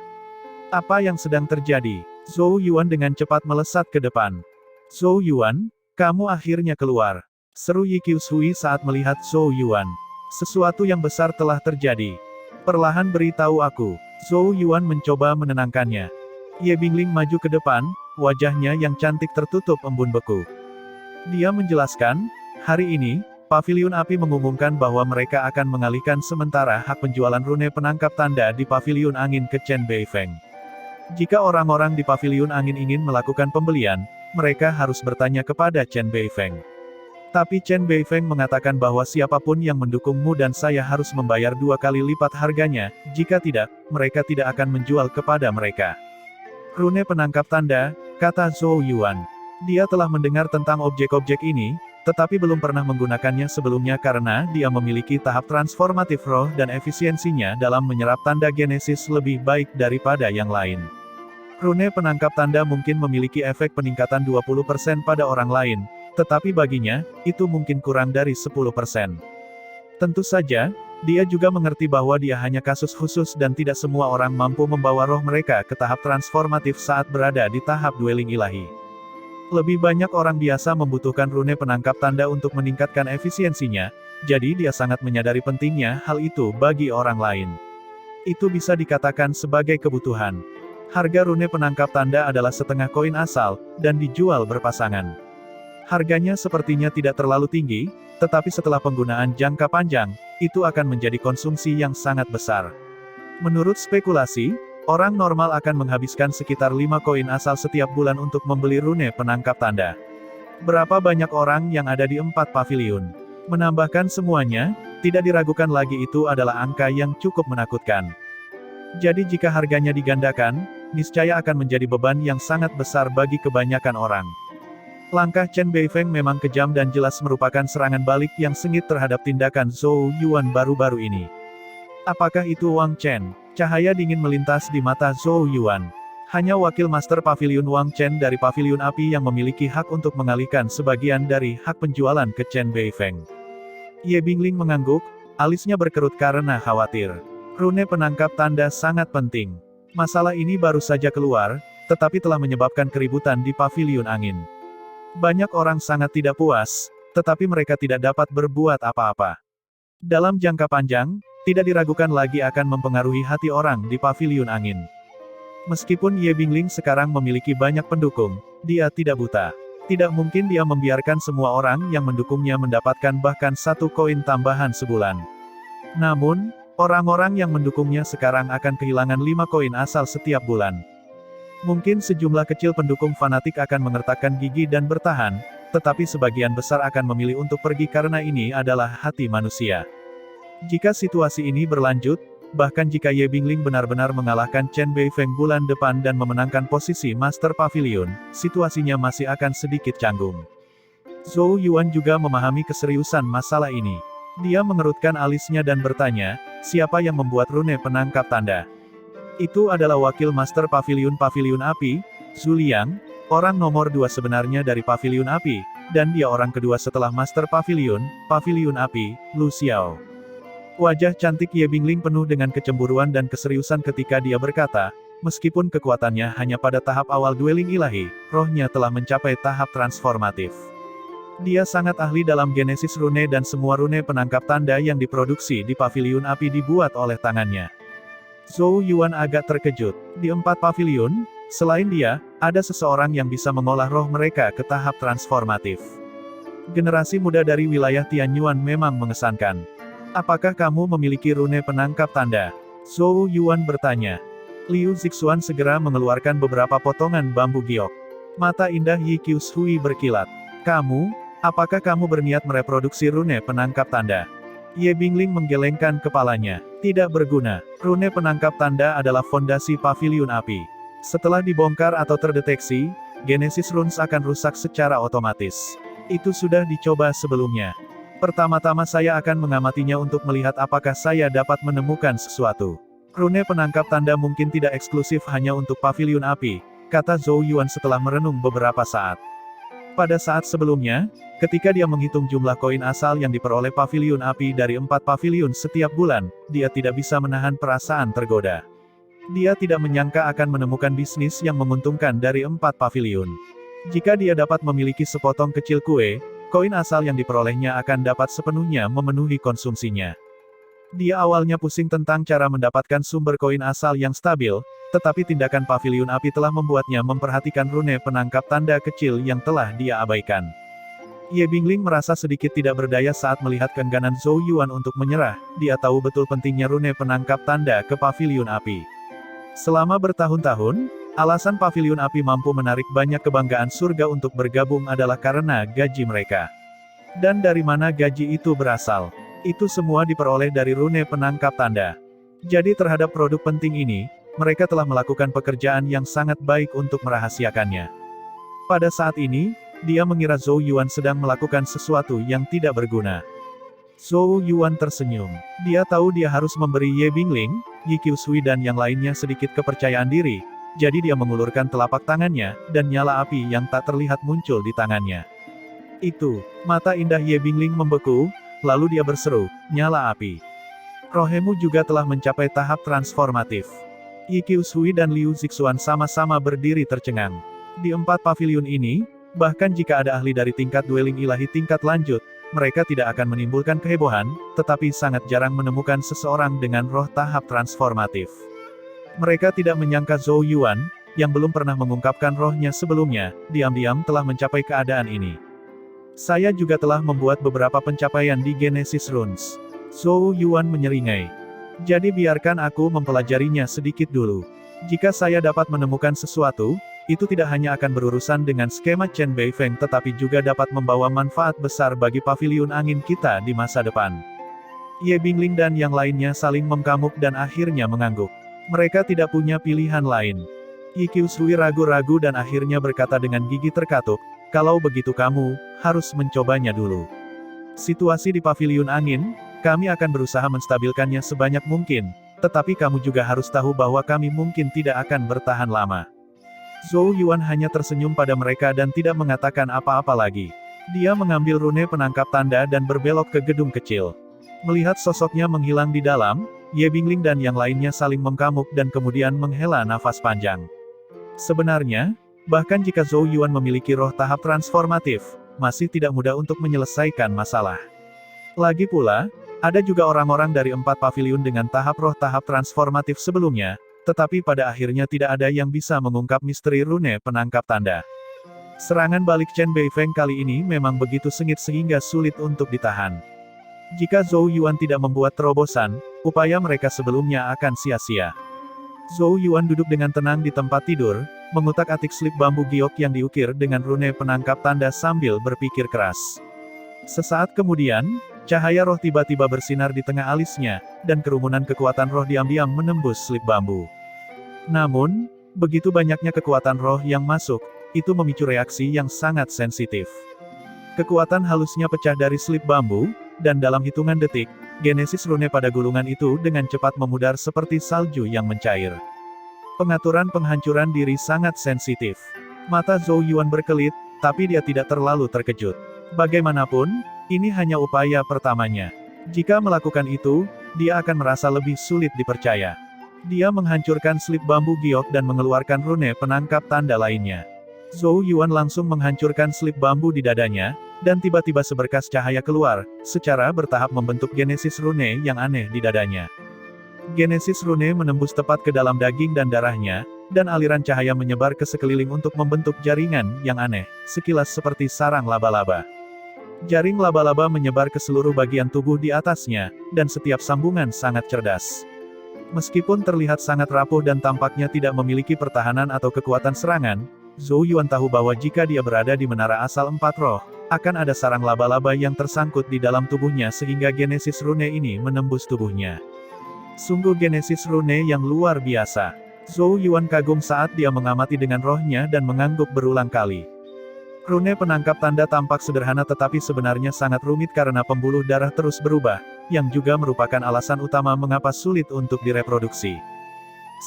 Apa yang sedang terjadi? Zhou Yuan dengan cepat melesat ke depan. Zhou Yuan, kamu akhirnya keluar. Seru Yi Qiushui saat melihat Zhou Yuan. Sesuatu yang besar telah terjadi. Perlahan beritahu aku. Zhou Yuan mencoba menenangkannya. Ye Bingling maju ke depan, wajahnya yang cantik tertutup embun beku. Dia menjelaskan, hari ini, Paviliun Api mengumumkan bahwa mereka akan mengalihkan sementara hak penjualan rune penangkap tanda di Paviliun Angin ke Chen Beifeng. Jika orang-orang di Paviliun Angin ingin melakukan pembelian, mereka harus bertanya kepada Chen Beifeng. Tapi Chen Beifeng mengatakan bahwa siapapun yang mendukungmu dan saya harus membayar 2 kali lipat harganya, jika tidak, mereka tidak akan menjual kepada mereka. Rune penangkap tanda, kata Zhou Yuan. Dia telah mendengar tentang objek-objek ini, tetapi belum pernah menggunakannya sebelumnya karena dia memiliki tahap transformatif roh dan efisiensinya dalam menyerap tanda genesis lebih baik daripada yang lain. Rune penangkap tanda mungkin memiliki efek peningkatan 20% pada orang lain, tetapi baginya, itu mungkin kurang dari 10%. Tentu saja, dia juga mengerti bahwa dia hanya kasus khusus dan tidak semua orang mampu membawa roh mereka ke tahap transformatif saat berada di tahap dueling ilahi. Lebih banyak orang biasa membutuhkan rune penangkap tanda untuk meningkatkan efisiensinya, jadi dia sangat menyadari pentingnya hal itu bagi orang lain. Itu bisa dikatakan sebagai kebutuhan. Harga rune penangkap tanda adalah setengah koin asal, dan dijual berpasangan. Harganya sepertinya tidak terlalu tinggi, tetapi setelah penggunaan jangka panjang, itu akan menjadi konsumsi yang sangat besar. Menurut spekulasi, orang normal akan menghabiskan sekitar 5 koin asal setiap bulan untuk membeli rune penangkap tanda. Berapa banyak orang yang ada di 4 paviliun? Menambahkan semuanya, tidak diragukan lagi itu adalah angka yang cukup menakutkan. Jadi jika harganya digandakan, niscaya akan menjadi beban yang sangat besar bagi kebanyakan orang. Langkah Chen Beifeng memang kejam dan jelas merupakan serangan balik yang sengit terhadap tindakan Zhou Yuan baru-baru ini. Apakah itu Wang Chen? Cahaya dingin melintas di mata Zhou Yuan. Hanya wakil Master Paviliun Wang Chen dari Paviliun Api yang memiliki hak untuk mengalihkan sebagian dari hak penjualan ke Chen Beifeng. Ye Bingling mengangguk, alisnya berkerut karena khawatir. Rune penangkap tanda sangat penting. Masalah ini baru saja keluar, tetapi telah menyebabkan keributan di Paviliun Angin. Banyak orang sangat tidak puas, tetapi mereka tidak dapat berbuat apa-apa. Dalam jangka panjang, tidak diragukan lagi akan mempengaruhi hati orang di Paviliun Angin. Meskipun Ye Bingling sekarang memiliki banyak pendukung, dia tidak buta. Tidak mungkin dia membiarkan semua orang yang mendukungnya mendapatkan bahkan 1 koin tambahan sebulan. Namun, orang-orang yang mendukungnya sekarang akan kehilangan 5 koin asal setiap bulan. Mungkin sejumlah kecil pendukung fanatik akan mengertakkan gigi dan bertahan, tetapi sebagian besar akan memilih untuk pergi karena ini adalah hati manusia. Jika situasi ini berlanjut, bahkan jika Ye Bingling benar-benar mengalahkan Chen Beifeng bulan depan dan memenangkan posisi Master Pavilion, situasinya masih akan sedikit canggung. Zhou Yuan juga memahami keseriusan masalah ini. Dia mengerutkan alisnya dan bertanya, siapa yang membuat rune penangkap tanda? Itu adalah wakil Master Paviliun Api, Zhu Liang, orang nomor 2 sebenarnya dari Paviliun Api, dan dia orang kedua setelah Master Paviliun Api, Lu Xiao. Wajah cantik Ye Bingling penuh dengan kecemburuan dan keseriusan ketika dia berkata, meskipun kekuatannya hanya pada tahap awal dueling ilahi, rohnya telah mencapai tahap transformatif. Dia sangat ahli dalam genesis rune dan semua rune penangkap tanda yang diproduksi di Paviliun Api dibuat oleh tangannya. Zhou Yuan agak terkejut. Di 4 paviliun, selain dia, ada seseorang yang bisa mengolah roh mereka ke tahap transformatif. Generasi muda dari wilayah Tianyuan memang mengesankan. Apakah kamu memiliki rune penangkap tanda? Zhou Yuan bertanya. Liu Zixuan segera mengeluarkan beberapa potongan bambu giok. Mata indah Yi Qiushui berkilat. Kamu, apakah kamu berniat mereproduksi rune penangkap tanda? Ye Bingling menggelengkan kepalanya. Tidak berguna. Rune penangkap tanda adalah fondasi paviliun api. Setelah dibongkar atau terdeteksi, Genesis Runes akan rusak secara otomatis. Itu sudah dicoba sebelumnya. Pertama-tama saya akan mengamatinya untuk melihat apakah saya dapat menemukan sesuatu. Rune penangkap tanda mungkin tidak eksklusif hanya untuk paviliun api, kata Zhou Yuan setelah merenung beberapa saat. Pada saat sebelumnya, ketika dia menghitung jumlah koin asal yang diperoleh paviliun api dari 4 paviliun setiap bulan, dia tidak bisa menahan perasaan tergoda. Dia tidak menyangka akan menemukan bisnis yang menguntungkan dari 4 paviliun. Jika dia dapat memiliki sepotong kecil kue, koin asal yang diperolehnya akan dapat sepenuhnya memenuhi konsumsinya. Dia awalnya pusing tentang cara mendapatkan sumber koin asal yang stabil, tetapi tindakan paviliun api telah membuatnya memperhatikan rune penangkap tanda kecil yang telah dia abaikan. Ye Bingling merasa sedikit tidak berdaya saat melihat keengganan Zhou Yuan untuk menyerah, dia tahu betul pentingnya rune penangkap tanda ke paviliun api. Selama bertahun-tahun, alasan paviliun api mampu menarik banyak kebanggaan surga untuk bergabung adalah karena gaji mereka. Dan dari mana gaji itu berasal? Itu semua diperoleh dari rune penangkap tanda. Jadi terhadap produk penting ini, mereka telah melakukan pekerjaan yang sangat baik untuk merahasiakannya. Pada saat ini, dia mengira Zhou Yuan sedang melakukan sesuatu yang tidak berguna. Zhou Yuan tersenyum. Dia tahu dia harus memberi Ye Bingling, Yi Qiushui dan yang lainnya sedikit kepercayaan diri. Jadi dia mengulurkan telapak tangannya, dan nyala api yang tak terlihat muncul di tangannya. Itu, mata indah Ye Bingling membeku, lalu dia berseru, nyala api. Rohemu juga telah mencapai tahap transformatif. Yi Qiushui dan Liu Zixuan sama-sama berdiri tercengang. Di 4 paviliun ini, bahkan jika ada ahli dari tingkat dueling ilahi tingkat lanjut, mereka tidak akan menimbulkan kehebohan, tetapi sangat jarang menemukan seseorang dengan roh tahap transformatif. Mereka tidak menyangka Zhou Yuan, yang belum pernah mengungkapkan rohnya sebelumnya, diam-diam telah mencapai keadaan ini. Saya juga telah membuat beberapa pencapaian di Genesis Runes. Zhou Yuan menyeringai. Jadi biarkan aku mempelajarinya sedikit dulu. Jika saya dapat menemukan sesuatu, itu tidak hanya akan berurusan dengan skema Chen Beifeng tetapi juga dapat membawa manfaat besar bagi paviliun angin kita di masa depan. Ye Bingling dan yang lainnya saling mengkamuk dan akhirnya mengangguk. Mereka tidak punya pilihan lain. Yi Qiushui ragu-ragu dan akhirnya berkata dengan gigi terkatuk, kalau begitu kamu, harus mencobanya dulu. Situasi di paviliun angin, kami akan berusaha menstabilkannya sebanyak mungkin, tetapi kamu juga harus tahu bahwa kami mungkin tidak akan bertahan lama. Zhou Yuan hanya tersenyum pada mereka dan tidak mengatakan apa-apa lagi. Dia mengambil rune penangkap tanda dan berbelok ke gedung kecil. Melihat sosoknya menghilang di dalam, Ye Bingling dan yang lainnya saling mengkamuk dan kemudian menghela nafas panjang. Sebenarnya, bahkan jika Zhou Yuan memiliki roh tahap transformatif, masih tidak mudah untuk menyelesaikan masalah. Lagi pula, ada juga orang-orang dari 4 paviliun dengan tahap roh tahap transformatif sebelumnya, tetapi pada akhirnya tidak ada yang bisa mengungkap misteri rune penangkap tanda. Serangan balik Chen Beifeng kali ini memang begitu sengit sehingga sulit untuk ditahan. Jika Zhou Yuan tidak membuat terobosan, upaya mereka sebelumnya akan sia-sia. Zhou Yuan duduk dengan tenang di tempat tidur, mengutak-atik slip bambu giok yang diukir dengan rune penangkap tanda sambil berpikir keras. Sesaat kemudian, cahaya roh tiba-tiba bersinar di tengah alisnya, dan kerumunan kekuatan roh diam-diam menembus slip bambu. Namun, begitu banyaknya kekuatan roh yang masuk, itu memicu reaksi yang sangat sensitif. Kekuatan halusnya pecah dari slip bambu, dan dalam hitungan detik, Genesis rune pada gulungan itu dengan cepat memudar seperti salju yang mencair. Pengaturan penghancuran diri sangat sensitif. Mata Zhou Yuan berkelit, tapi dia tidak terlalu terkejut. Bagaimanapun, ini hanya upaya pertamanya. Jika melakukan itu, dia akan merasa lebih sulit dipercaya. Dia menghancurkan slip bambu giok dan mengeluarkan rune penangkap tanda lainnya. Zhou Yuan langsung menghancurkan slip bambu di dadanya, dan tiba-tiba seberkas cahaya keluar, secara bertahap membentuk Genesis rune yang aneh di dadanya. Genesis rune menembus tepat ke dalam daging dan darahnya, dan aliran cahaya menyebar ke sekeliling untuk membentuk jaringan yang aneh, sekilas seperti sarang laba-laba. Jaring laba-laba menyebar ke seluruh bagian tubuh di atasnya, dan setiap sambungan sangat cerdas. Meskipun terlihat sangat rapuh dan tampaknya tidak memiliki pertahanan atau kekuatan serangan, Zhou Yuan tahu bahwa jika dia berada di menara asal empat roh, akan ada sarang laba-laba yang tersangkut di dalam tubuhnya sehingga genesis rune ini menembus tubuhnya. Sungguh genesis rune yang luar biasa. Zhou Yuan kagum saat dia mengamati dengan rohnya dan mengangguk berulang kali. Rune penangkap tanda tampak sederhana tetapi sebenarnya sangat rumit karena pembuluh darah terus berubah, yang juga merupakan alasan utama mengapa sulit untuk direproduksi.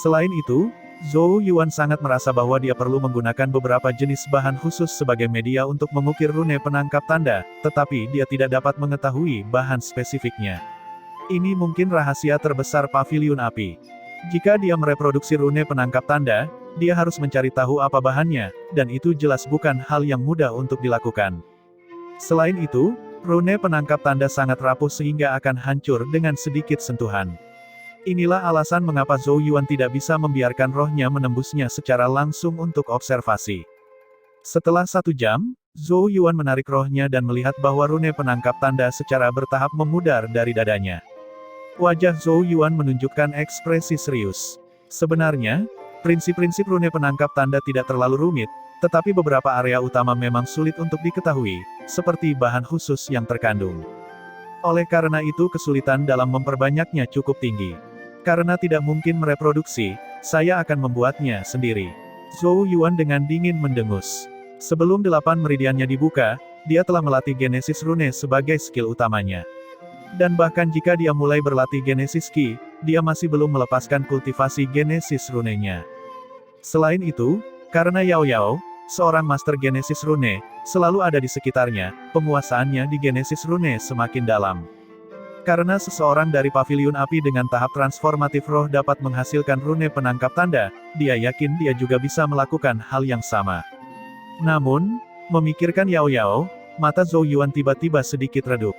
Selain itu, Zhou Yuan sangat merasa bahwa dia perlu menggunakan beberapa jenis bahan khusus sebagai media untuk mengukir rune penangkap tanda, tetapi dia tidak dapat mengetahui bahan spesifiknya. Ini mungkin rahasia terbesar paviliun api. Jika dia mereproduksi rune penangkap tanda, dia harus mencari tahu apa bahannya, dan itu jelas bukan hal yang mudah untuk dilakukan. Selain itu, rune penangkap tanda sangat rapuh sehingga akan hancur dengan sedikit sentuhan. Inilah alasan mengapa Zhou Yuan tidak bisa membiarkan rohnya menembusnya secara langsung untuk observasi. Setelah 1 jam, Zhou Yuan menarik rohnya dan melihat bahwa rune penangkap tanda secara bertahap memudar dari dadanya. Wajah Zhou Yuan menunjukkan ekspresi serius. Sebenarnya, prinsip-prinsip rune penangkap tanda tidak terlalu rumit, tetapi beberapa area utama memang sulit untuk diketahui, seperti bahan khusus yang terkandung. Oleh karena itu kesulitan dalam memperbanyaknya cukup tinggi. Karena tidak mungkin mereproduksi, saya akan membuatnya sendiri. Zhou Yuan dengan dingin mendengus. Sebelum 8 meridiannya dibuka, dia telah melatih genesis rune sebagai skill utamanya. Dan bahkan jika dia mulai berlatih genesis ki, dia masih belum melepaskan kultivasi genesis runenya. Selain itu, karena Yao Yao, seorang master genesis rune, selalu ada di sekitarnya, penguasaannya di genesis rune semakin dalam. Karena seseorang dari paviliun api dengan tahap transformatif roh dapat menghasilkan rune penangkap tanda, dia yakin dia juga bisa melakukan hal yang sama. Namun, memikirkan Yao Yao, mata Zhou Yuan tiba-tiba sedikit redup.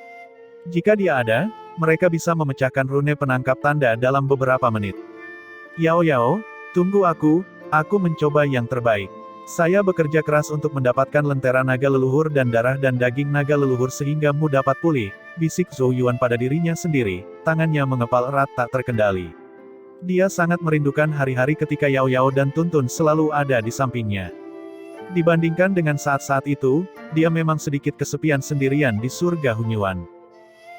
Jika dia ada, mereka bisa memecahkan rune penangkap tanda dalam beberapa menit. Yao Yao, tunggu aku mencoba yang terbaik. Saya bekerja keras untuk mendapatkan lentera naga leluhur dan darah dan daging naga leluhur sehingga mu dapat pulih, bisik Zhou Yuan pada dirinya sendiri, tangannya mengepal erat tak terkendali. Dia sangat merindukan hari-hari ketika Yao Yao dan Tuntun selalu ada di sampingnya. Dibandingkan dengan saat-saat itu, dia memang sedikit kesepian sendirian di surga Hunyuan.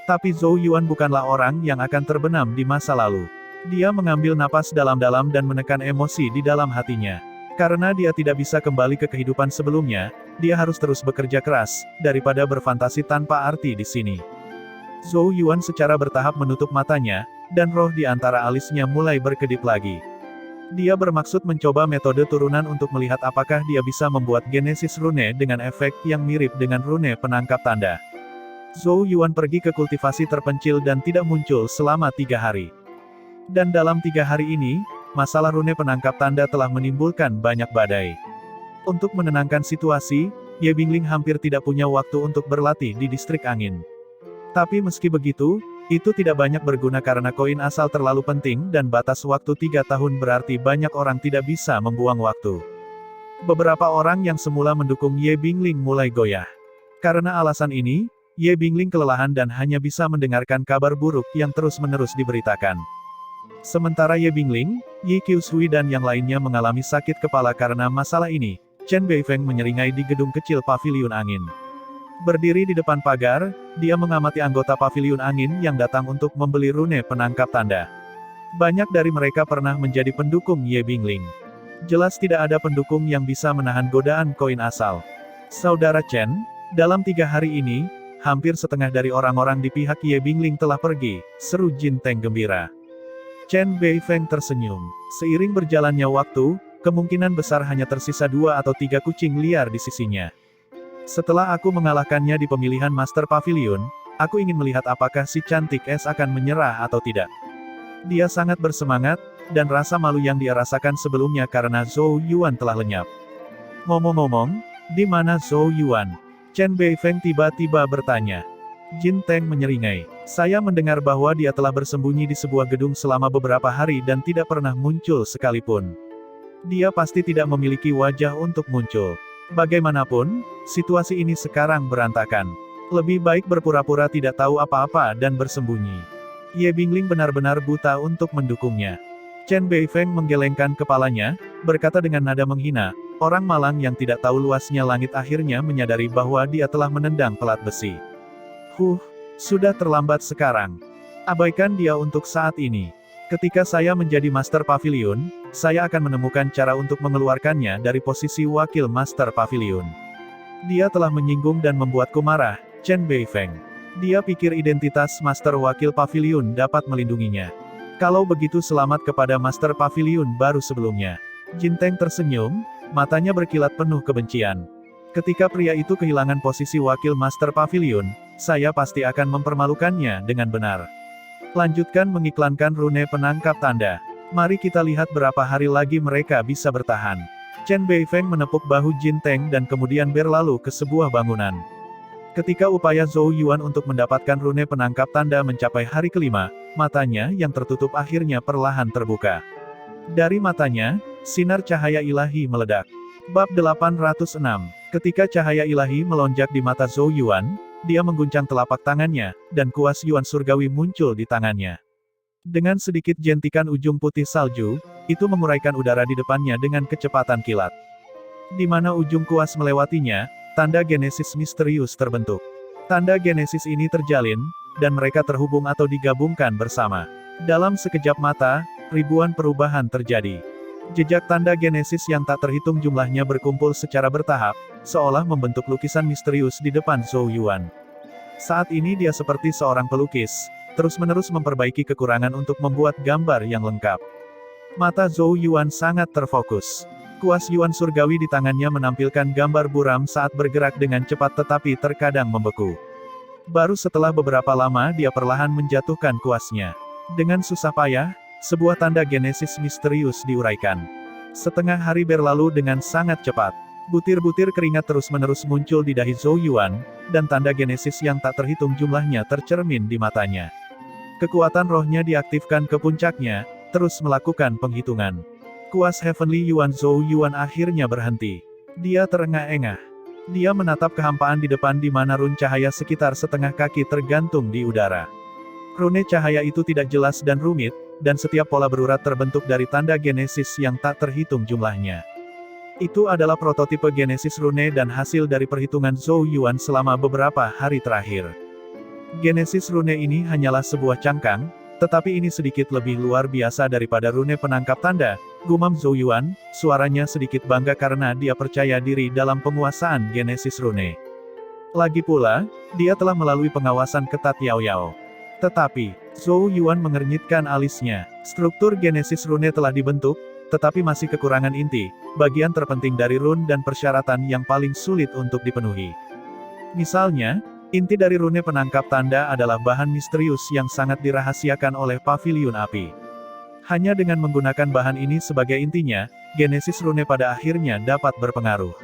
Tapi Zhou Yuan bukanlah orang yang akan terbenam di masa lalu. Dia mengambil napas dalam-dalam dan menekan emosi di dalam hatinya. Karena dia tidak bisa kembali ke kehidupan sebelumnya, dia harus terus bekerja keras, daripada berfantasi tanpa arti di sini. Zhou Yuan secara bertahap menutup matanya, dan roh di antara alisnya mulai berkedip lagi. Dia bermaksud mencoba metode turunan untuk melihat apakah dia bisa membuat genesis rune dengan efek yang mirip dengan rune penangkap tanda. Zhou Yuan pergi ke kultivasi terpencil dan tidak muncul selama 3 hari. Dan dalam 3 hari ini, masalah rune penangkap tanda telah menimbulkan banyak badai. Untuk menenangkan situasi, Ye Bingling hampir tidak punya waktu untuk berlatih di distrik angin. Tapi meski begitu, itu tidak banyak berguna karena koin asal terlalu penting dan batas waktu 3 tahun berarti banyak orang tidak bisa membuang waktu. Beberapa orang yang semula mendukung Ye Bingling mulai goyah. Karena alasan ini, Ye Bingling kelelahan dan hanya bisa mendengarkan kabar buruk yang terus-menerus diberitakan. Sementara Ye Bingling, Yi Qiushui dan yang lainnya mengalami sakit kepala karena masalah ini, Chen Beifeng menyeringai di gedung kecil paviliun angin. Berdiri di depan pagar, dia mengamati anggota paviliun angin yang datang untuk membeli rune penangkap tanda. Banyak dari mereka pernah menjadi pendukung Ye Bingling. Jelas tidak ada pendukung yang bisa menahan godaan koin asal. Saudara Chen, dalam 3 hari ini, hampir setengah dari orang-orang di pihak Ye Bingling telah pergi, seru Jin Teng gembira. Chen Beifeng tersenyum. Seiring berjalannya waktu, kemungkinan besar hanya tersisa 2 atau 3 kucing liar di sisinya. Setelah aku mengalahkannya di pemilihan Master Pavilion, aku ingin melihat apakah si cantik es akan menyerah atau tidak. Dia sangat bersemangat, dan rasa malu yang dia rasakan sebelumnya karena Zhou Yuan telah lenyap. Ngomong-ngomong, di mana Zhou Yuan? Chen Beifeng tiba-tiba bertanya. Jin Teng menyeringai. Saya mendengar bahwa dia telah bersembunyi di sebuah gedung selama beberapa hari dan tidak pernah muncul sekalipun. Dia pasti tidak memiliki wajah untuk muncul. Bagaimanapun, situasi ini sekarang berantakan. Lebih baik berpura-pura tidak tahu apa-apa dan bersembunyi. Ye Bingling benar-benar buta untuk mendukungnya. Chen Beifeng menggelengkan kepalanya, berkata dengan nada menghina, orang malang yang tidak tahu luasnya langit akhirnya menyadari bahwa dia telah menendang pelat besi. Sudah terlambat sekarang. Abaikan dia untuk saat ini. Ketika saya menjadi Master Pavilion, saya akan menemukan cara untuk mengeluarkannya dari posisi Wakil Master Pavilion. Dia telah menyinggung dan membuatku marah, Chen Beifeng. Dia pikir identitas Master Wakil Pavilion dapat melindunginya. Kalau begitu selamat kepada Master Pavilion baru sebelumnya. Jin Teng tersenyum, matanya berkilat penuh kebencian. Ketika pria itu kehilangan posisi Wakil Master Pavilion, saya pasti akan mempermalukannya dengan benar. Lanjutkan mengiklankan rune penangkap tanda. Mari kita lihat berapa hari lagi mereka bisa bertahan. Chen Beifeng menepuk bahu Jin Teng dan kemudian berlalu ke sebuah bangunan. Ketika upaya Zhou Yuan untuk mendapatkan rune penangkap tanda mencapai hari kelima, matanya yang tertutup akhirnya perlahan terbuka. Dari matanya, sinar cahaya ilahi meledak. Bab 806. Ketika cahaya ilahi melonjak di mata Zhou Yuan, dia mengguncang telapak tangannya, dan kuas Yuan surgawi muncul di tangannya. Dengan sedikit jentikan ujung putih salju, itu menguraikan udara di depannya dengan kecepatan kilat. Di mana ujung kuas melewatinya, tanda genesis misterius terbentuk. Tanda genesis ini terjalin, dan mereka terhubung atau digabungkan bersama. Dalam sekejap mata, ribuan perubahan terjadi. Jejak tanda genesis yang tak terhitung jumlahnya berkumpul secara bertahap, seolah membentuk lukisan misterius di depan Zhou Yuan. Saat ini dia seperti seorang pelukis, terus-menerus memperbaiki kekurangan untuk membuat gambar yang lengkap. Mata Zhou Yuan sangat terfokus. Kuas Yuan surgawi di tangannya menampilkan gambar buram saat bergerak dengan cepat tetapi terkadang membeku. Baru setelah beberapa lama dia perlahan menjatuhkan kuasnya. Dengan susah payah, sebuah tanda genesis misterius diuraikan. Setengah hari berlalu dengan sangat cepat. Butir-butir keringat terus-menerus muncul di dahi Zhou Yuan, dan tanda genesis yang tak terhitung jumlahnya tercermin di matanya. Kekuatan rohnya diaktifkan ke puncaknya, terus melakukan penghitungan. Kuas Heavenly Yuan Zhou Yuan akhirnya berhenti. Dia terengah-engah. Dia menatap kehampaan di depan di mana rune cahaya sekitar setengah kaki tergantung di udara. Rune cahaya itu tidak jelas dan rumit, dan setiap pola berurat terbentuk dari tanda genesis yang tak terhitung jumlahnya. Itu adalah prototipe genesis rune dan hasil dari perhitungan Zhou Yuan selama beberapa hari terakhir. Genesis rune ini hanyalah sebuah cangkang, tetapi ini sedikit lebih luar biasa daripada rune penangkap tanda, gumam Zhou Yuan, suaranya sedikit bangga karena dia percaya diri dalam penguasaan genesis rune. Lagi pula, dia telah melalui pengawasan ketat Yao Yao. Tetapi, Zhou Yuan mengernyitkan alisnya. Struktur genesis rune telah dibentuk, tetapi masih kekurangan inti, bagian terpenting dari rune dan persyaratan yang paling sulit untuk dipenuhi. Misalnya, inti dari rune penangkap tanda adalah bahan misterius yang sangat dirahasiakan oleh Pavilion Api. Hanya dengan menggunakan bahan ini sebagai intinya, genesis rune pada akhirnya dapat berpengaruh.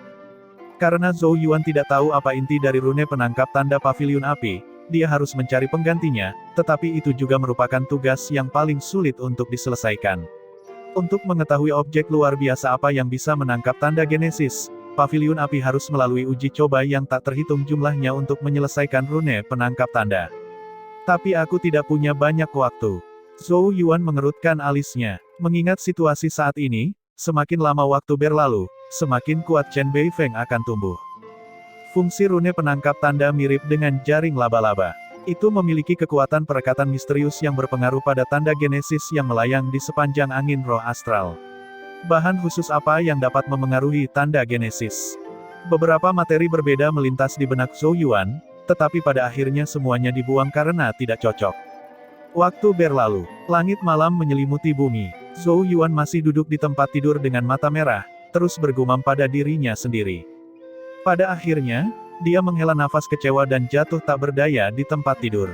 Karena Zhou Yuan tidak tahu apa inti dari rune penangkap tanda Pavilion Api, dia harus mencari penggantinya, tetapi itu juga merupakan tugas yang paling sulit untuk diselesaikan. Untuk mengetahui objek luar biasa apa yang bisa menangkap tanda genesis, Pavilion Api harus melalui uji coba yang tak terhitung jumlahnya untuk menyelesaikan rune penangkap tanda. Tapi aku tidak punya banyak waktu. Zhou Yuan mengerutkan alisnya. Mengingat situasi saat ini, semakin lama waktu berlalu, semakin kuat Chen Beifeng akan tumbuh. Fungsi rune penangkap tanda mirip dengan jaring laba-laba. Itu memiliki kekuatan perekatan misterius yang berpengaruh pada tanda genesis yang melayang di sepanjang angin roh astral. Bahan khusus apa yang dapat memengaruhi tanda genesis? Beberapa materi berbeda melintas di benak Zhou Yuan, tetapi pada akhirnya semuanya dibuang karena tidak cocok. Waktu berlalu, langit malam menyelimuti bumi. Zhou Yuan masih duduk di tempat tidur dengan mata merah, terus bergumam pada dirinya sendiri. Pada akhirnya, dia menghela nafas kecewa dan jatuh tak berdaya di tempat tidur.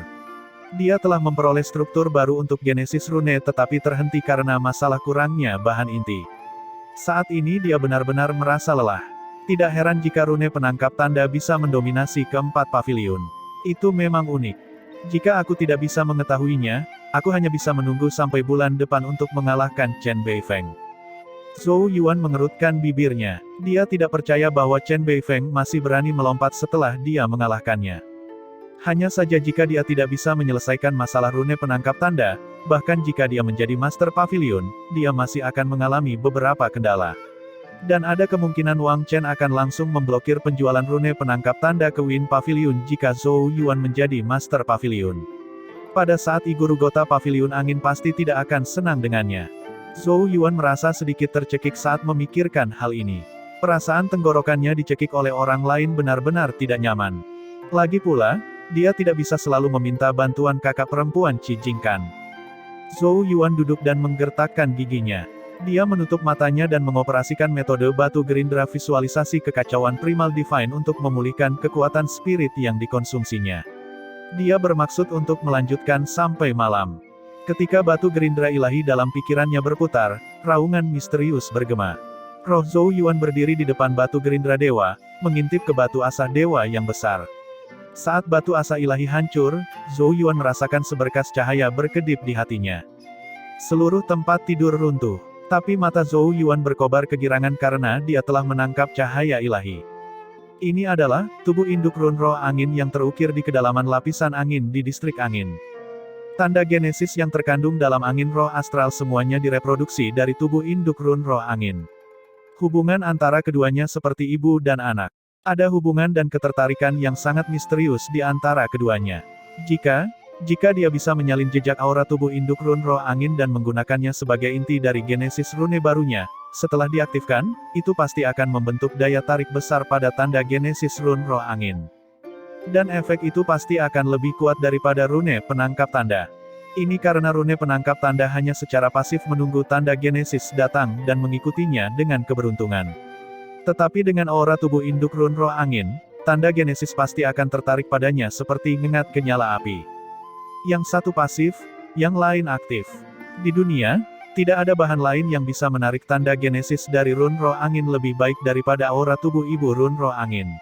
Dia telah memperoleh struktur baru untuk genesis rune tetapi terhenti karena masalah kurangnya bahan inti. Saat ini dia benar-benar merasa lelah. Tidak heran jika rune penangkap tanda bisa mendominasi keempat pavilion. Itu memang unik. Jika aku tidak bisa mengetahuinya, aku hanya bisa menunggu sampai bulan depan untuk mengalahkan Chen Beifeng. Zhou Yuan mengerutkan bibirnya. Dia tidak percaya bahwa Chen Beifeng masih berani melompat setelah dia mengalahkannya. Hanya saja jika dia tidak bisa menyelesaikan masalah rune penangkap tanda, bahkan jika dia menjadi Master Pavilion, dia masih akan mengalami beberapa kendala. Dan ada kemungkinan Wang Chen akan langsung memblokir penjualan rune penangkap tanda ke Wind Pavilion jika Zhou Yuan menjadi Master Pavilion. Pada saat Iguru Gota Pavilion Angin pasti tidak akan senang dengannya. Zhou Yuan merasa sedikit tercekik saat memikirkan hal ini. Perasaan tenggorokannya dicekik oleh orang lain benar-benar tidak nyaman. Lagi pula, dia tidak bisa selalu meminta bantuan kakak perempuan Qi Jingkan. Zhou Yuan duduk dan menggertakkan giginya. Dia menutup matanya dan mengoperasikan metode batu gerindra visualisasi kekacauan Primal Divine untuk memulihkan kekuatan spirit yang dikonsumsinya. Dia bermaksud untuk melanjutkan sampai malam. Ketika batu gerindra ilahi dalam pikirannya berputar, raungan misterius bergema. Roh Zhou Yuan berdiri di depan batu gerindra dewa, mengintip ke batu asah dewa yang besar. Saat batu asa ilahi hancur, Zhou Yuan merasakan seberkas cahaya berkedip di hatinya. Seluruh tempat tidur runtuh. Tapi mata Zhou Yuan berkobar kegirangan karena dia telah menangkap cahaya ilahi. Ini adalah tubuh induk run roh angin yang terukir di kedalaman lapisan angin di distrik angin. Tanda genesis yang terkandung dalam angin roh astral semuanya direproduksi dari tubuh induk run roh angin. Hubungan antara keduanya seperti ibu dan anak. Ada hubungan dan ketertarikan yang sangat misterius di antara keduanya. Jika dia bisa menyalin jejak aura tubuh induk run roh angin dan menggunakannya sebagai inti dari genesis rune barunya, setelah diaktifkan, itu pasti akan membentuk daya tarik besar pada tanda genesis run roh angin. Dan efek itu pasti akan lebih kuat daripada rune penangkap tanda. Ini karena rune penangkap tanda hanya secara pasif menunggu tanda genesis datang dan mengikutinya dengan keberuntungan. Tetapi dengan aura tubuh induk run roh angin, tanda genesis pasti akan tertarik padanya seperti ngengat ke nyala api. Yang satu pasif, yang lain aktif. Di dunia, tidak ada bahan lain yang bisa menarik tanda genesis dari run roh angin lebih baik daripada aura tubuh ibu run roh angin.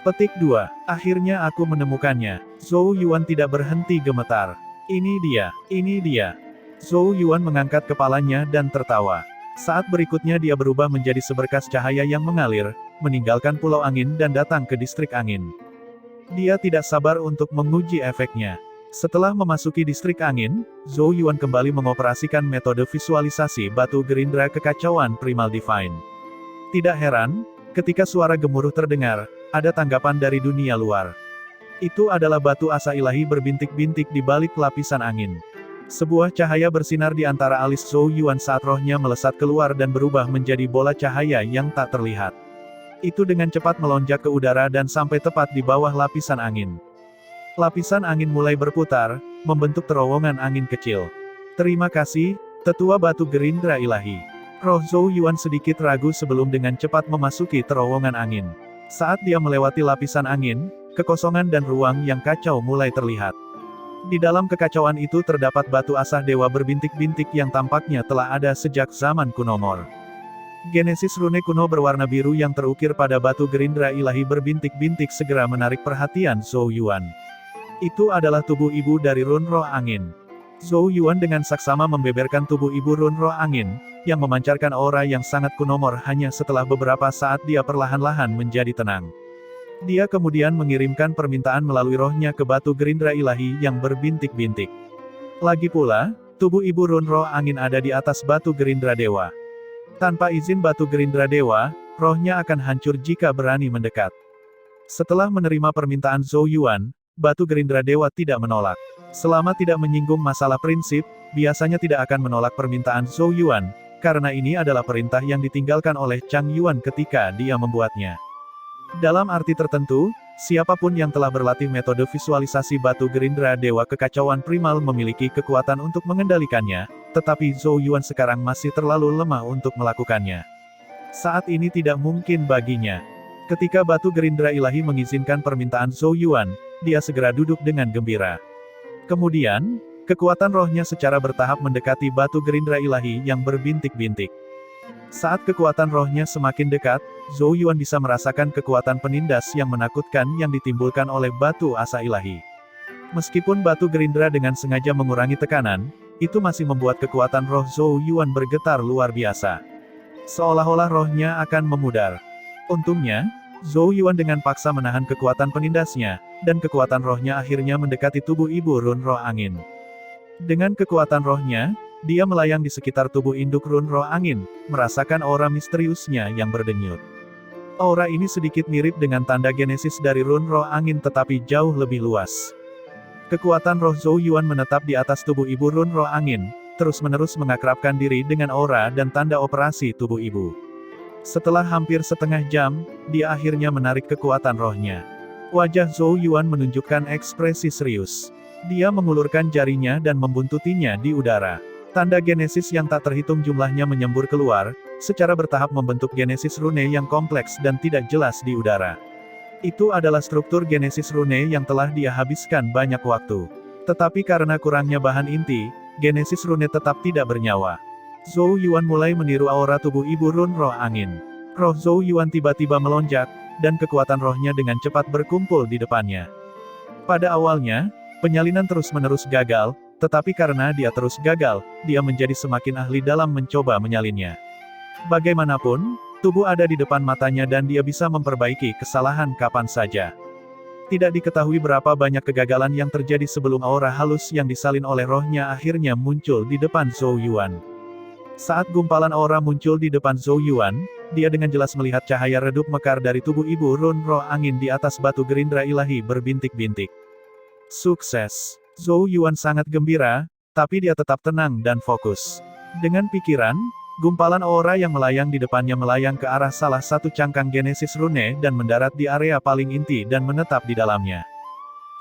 Petik 2. Akhirnya aku menemukannya. Zhou Yuan tidak berhenti gemetar. Ini dia. Zhou Yuan mengangkat kepalanya dan tertawa. Saat berikutnya dia berubah menjadi seberkas cahaya yang mengalir, meninggalkan pulau angin dan datang ke distrik angin. Dia tidak sabar untuk menguji efeknya. Setelah memasuki distrik angin, Zhou Yuan kembali mengoperasikan metode visualisasi batu gerindra kekacauan Primal Divine. Tidak heran, ketika suara gemuruh terdengar, ada tanggapan dari dunia luar. Itu adalah batu asa ilahi berbintik-bintik di balik lapisan angin. Sebuah cahaya bersinar di antara alis Zhou Yuan saat rohnya melesat keluar dan berubah menjadi bola cahaya yang tak terlihat. Itu dengan cepat melonjak ke udara dan sampai tepat di bawah lapisan angin. Lapisan angin mulai berputar, membentuk terowongan angin kecil. Terima kasih, tetua batu gerindra ilahi. Roh Zhou Yuan sedikit ragu sebelum dengan cepat memasuki terowongan angin. Saat dia melewati lapisan angin, kekosongan dan ruang yang kacau mulai terlihat. Di dalam kekacauan itu terdapat batu asah dewa berbintik-bintik yang tampaknya telah ada sejak zaman kuno Mor. Genesis rune kuno berwarna biru yang terukir pada batu gerindra ilahi berbintik-bintik segera menarik perhatian Zhou Yuan. Itu adalah tubuh ibu dari run roh angin. Zhou Yuan dengan saksama membeberkan tubuh ibu run roh angin, yang memancarkan aura yang sangat kuno Mor hanya setelah beberapa saat dia perlahan-lahan menjadi tenang. Dia kemudian mengirimkan permintaan melalui rohnya ke batu gerindra ilahi yang berbintik-bintik. Lagi pula, tubuh ibu run roh angin ada di atas batu gerindra dewa. Tanpa izin batu gerindra dewa, rohnya akan hancur jika berani mendekat. Setelah menerima permintaan Zhou Yuan, batu gerindra dewa tidak menolak. Selama tidak menyinggung masalah prinsip, biasanya tidak akan menolak permintaan Zhou Yuan, karena ini adalah perintah yang ditinggalkan oleh Chang Yuan ketika dia membuatnya. Dalam arti tertentu, siapapun yang telah berlatih metode visualisasi batu gerindra dewa kekacauan primal memiliki kekuatan untuk mengendalikannya, tetapi Zhou Yuan sekarang masih terlalu lemah untuk melakukannya. Saat ini tidak mungkin baginya. Ketika batu gerindra ilahi mengizinkan permintaan Zhou Yuan, dia segera duduk dengan gembira. Kemudian, kekuatan rohnya secara bertahap mendekati batu gerindra ilahi yang berbintik-bintik. Saat kekuatan rohnya semakin dekat, Zhou Yuan bisa merasakan kekuatan penindas yang menakutkan yang ditimbulkan oleh batu asa ilahi. Meskipun batu gerindra dengan sengaja mengurangi tekanan, itu masih membuat kekuatan roh Zhou Yuan bergetar luar biasa. Seolah-olah rohnya akan memudar. Untungnya, Zhou Yuan dengan paksa menahan kekuatan penindasnya, dan kekuatan rohnya akhirnya mendekati tubuh ibu run roh angin. Dengan kekuatan rohnya, dia melayang di sekitar tubuh induk run roh angin, merasakan aura misteriusnya yang berdenyut. Aura ini sedikit mirip dengan tanda genesis dari run roh angin tetapi jauh lebih luas. Kekuatan roh Zhou Yuan menetap di atas tubuh ibu run roh angin, terus-menerus mengakrabkan diri dengan aura dan tanda operasi tubuh ibu. Setelah hampir setengah jam, dia akhirnya menarik kekuatan rohnya. Wajah Zhou Yuan menunjukkan ekspresi serius. Dia mengulurkan jarinya dan membuntutinya di udara. Tanda genesis yang tak terhitung jumlahnya menyembur keluar, secara bertahap membentuk genesis rune yang kompleks dan tidak jelas di udara. Itu adalah struktur genesis rune yang telah dia habiskan banyak waktu. Tetapi karena kurangnya bahan inti, genesis rune tetap tidak bernyawa. Zhou Yuan mulai meniru aura tubuh ibu run roh angin. Roh Zhou Yuan tiba-tiba melonjak, dan kekuatan rohnya dengan cepat berkumpul di depannya. Pada awalnya, penyalinan terus-menerus gagal, tetapi karena dia terus gagal, dia menjadi semakin ahli dalam mencoba menyalinnya. Bagaimanapun, tubuh ada di depan matanya dan dia bisa memperbaiki kesalahan kapan saja. Tidak diketahui berapa banyak kegagalan yang terjadi sebelum aura halus yang disalin oleh rohnya akhirnya muncul di depan Zhou Yuan. Saat gumpalan aura muncul di depan Zhou Yuan, dia dengan jelas melihat cahaya redup mekar dari tubuh ibu run roh angin di atas batu gerindra ilahi berbintik-bintik. Sukses! Zhou Yuan sangat gembira, tapi dia tetap tenang dan fokus. Dengan pikiran, gumpalan aura yang melayang di depannya melayang ke arah salah satu cangkang genesis rune dan mendarat di area paling inti dan menetap di dalamnya.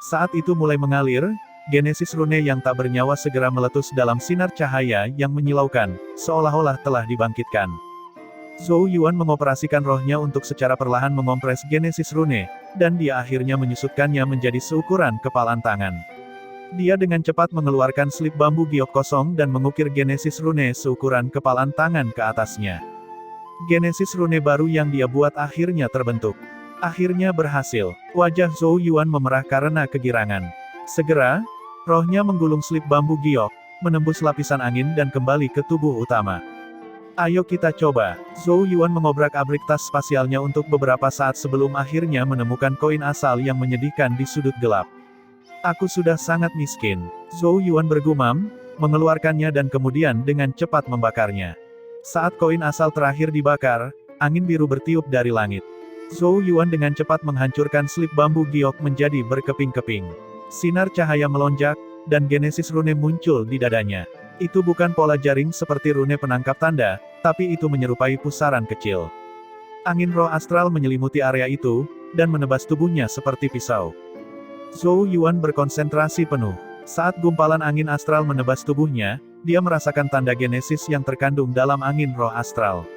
Saat itu mulai mengalir, genesis rune yang tak bernyawa segera meletus dalam sinar cahaya yang menyilaukan, seolah-olah telah dibangkitkan. Zhou Yuan mengoperasikan rohnya untuk secara perlahan mengompres genesis rune, dan dia akhirnya menyusutkannya menjadi seukuran kepalan tangan. Dia dengan cepat mengeluarkan slip bambu giok kosong dan mengukir genesis rune seukuran kepalan tangan ke atasnya. Genesis rune baru yang dia buat akhirnya terbentuk. Akhirnya berhasil. Wajah Zhou Yuan memerah karena kegirangan. Segera, rohnya menggulung slip bambu giok, menembus lapisan angin dan kembali ke tubuh utama. Ayo kita coba. Zhou Yuan mengobrak-abrik tas spasialnya untuk beberapa saat sebelum akhirnya menemukan koin asal yang menyedihkan di sudut gelap. Aku sudah sangat miskin. Zhou Yuan bergumam, mengeluarkannya dan kemudian dengan cepat membakarnya. Saat koin asal terakhir dibakar, angin biru bertiup dari langit. Zhou Yuan dengan cepat menghancurkan slip bambu giok menjadi berkeping-keping. Sinar cahaya melonjak, dan genesis rune muncul di dadanya. Itu bukan pola jaring seperti rune penangkap tanda, tapi itu menyerupai pusaran kecil. Angin roh astral menyelimuti area itu, dan menebas tubuhnya seperti pisau. Zhou Yuan berkonsentrasi penuh. Saat gumpalan angin astral menebas tubuhnya, dia merasakan tanda genesis yang terkandung dalam angin roh astral.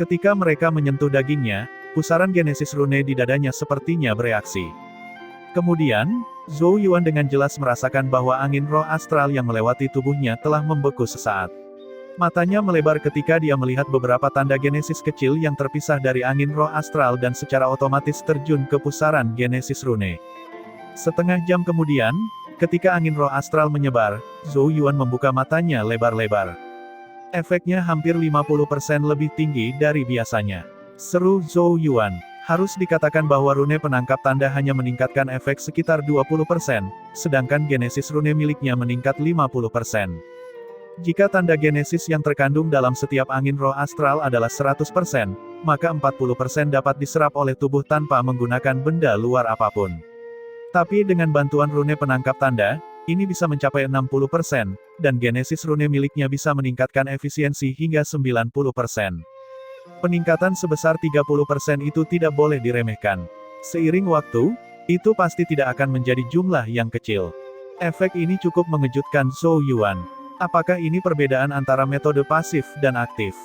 Ketika mereka menyentuh dagingnya, pusaran genesis rune di dadanya sepertinya bereaksi. Kemudian, Zhou Yuan dengan jelas merasakan bahwa angin roh astral yang melewati tubuhnya telah membeku sesaat. Matanya melebar ketika dia melihat beberapa tanda genesis kecil yang terpisah dari angin roh astral dan secara otomatis terjun ke pusaran genesis rune. Setengah jam kemudian, ketika angin roh astral menyebar, Zhou Yuan membuka matanya lebar-lebar. Efeknya hampir 50% lebih tinggi dari biasanya. Seru Zhou Yuan. Harus dikatakan bahwa rune penangkap tanda hanya meningkatkan efek sekitar 20%, sedangkan genesis rune miliknya meningkat 50%. Jika tanda genesis yang terkandung dalam setiap angin roh astral adalah 100%, maka 40% dapat diserap oleh tubuh tanpa menggunakan benda luar apapun. Tapi dengan bantuan rune penangkap tanda, ini bisa mencapai 60%, dan genesis rune miliknya bisa meningkatkan efisiensi hingga 90%. Peningkatan sebesar 30% itu tidak boleh diremehkan. Seiring waktu, itu pasti tidak akan menjadi jumlah yang kecil. Efek ini cukup mengejutkan Zhou Yuan. Apakah ini perbedaan antara metode pasif dan aktif?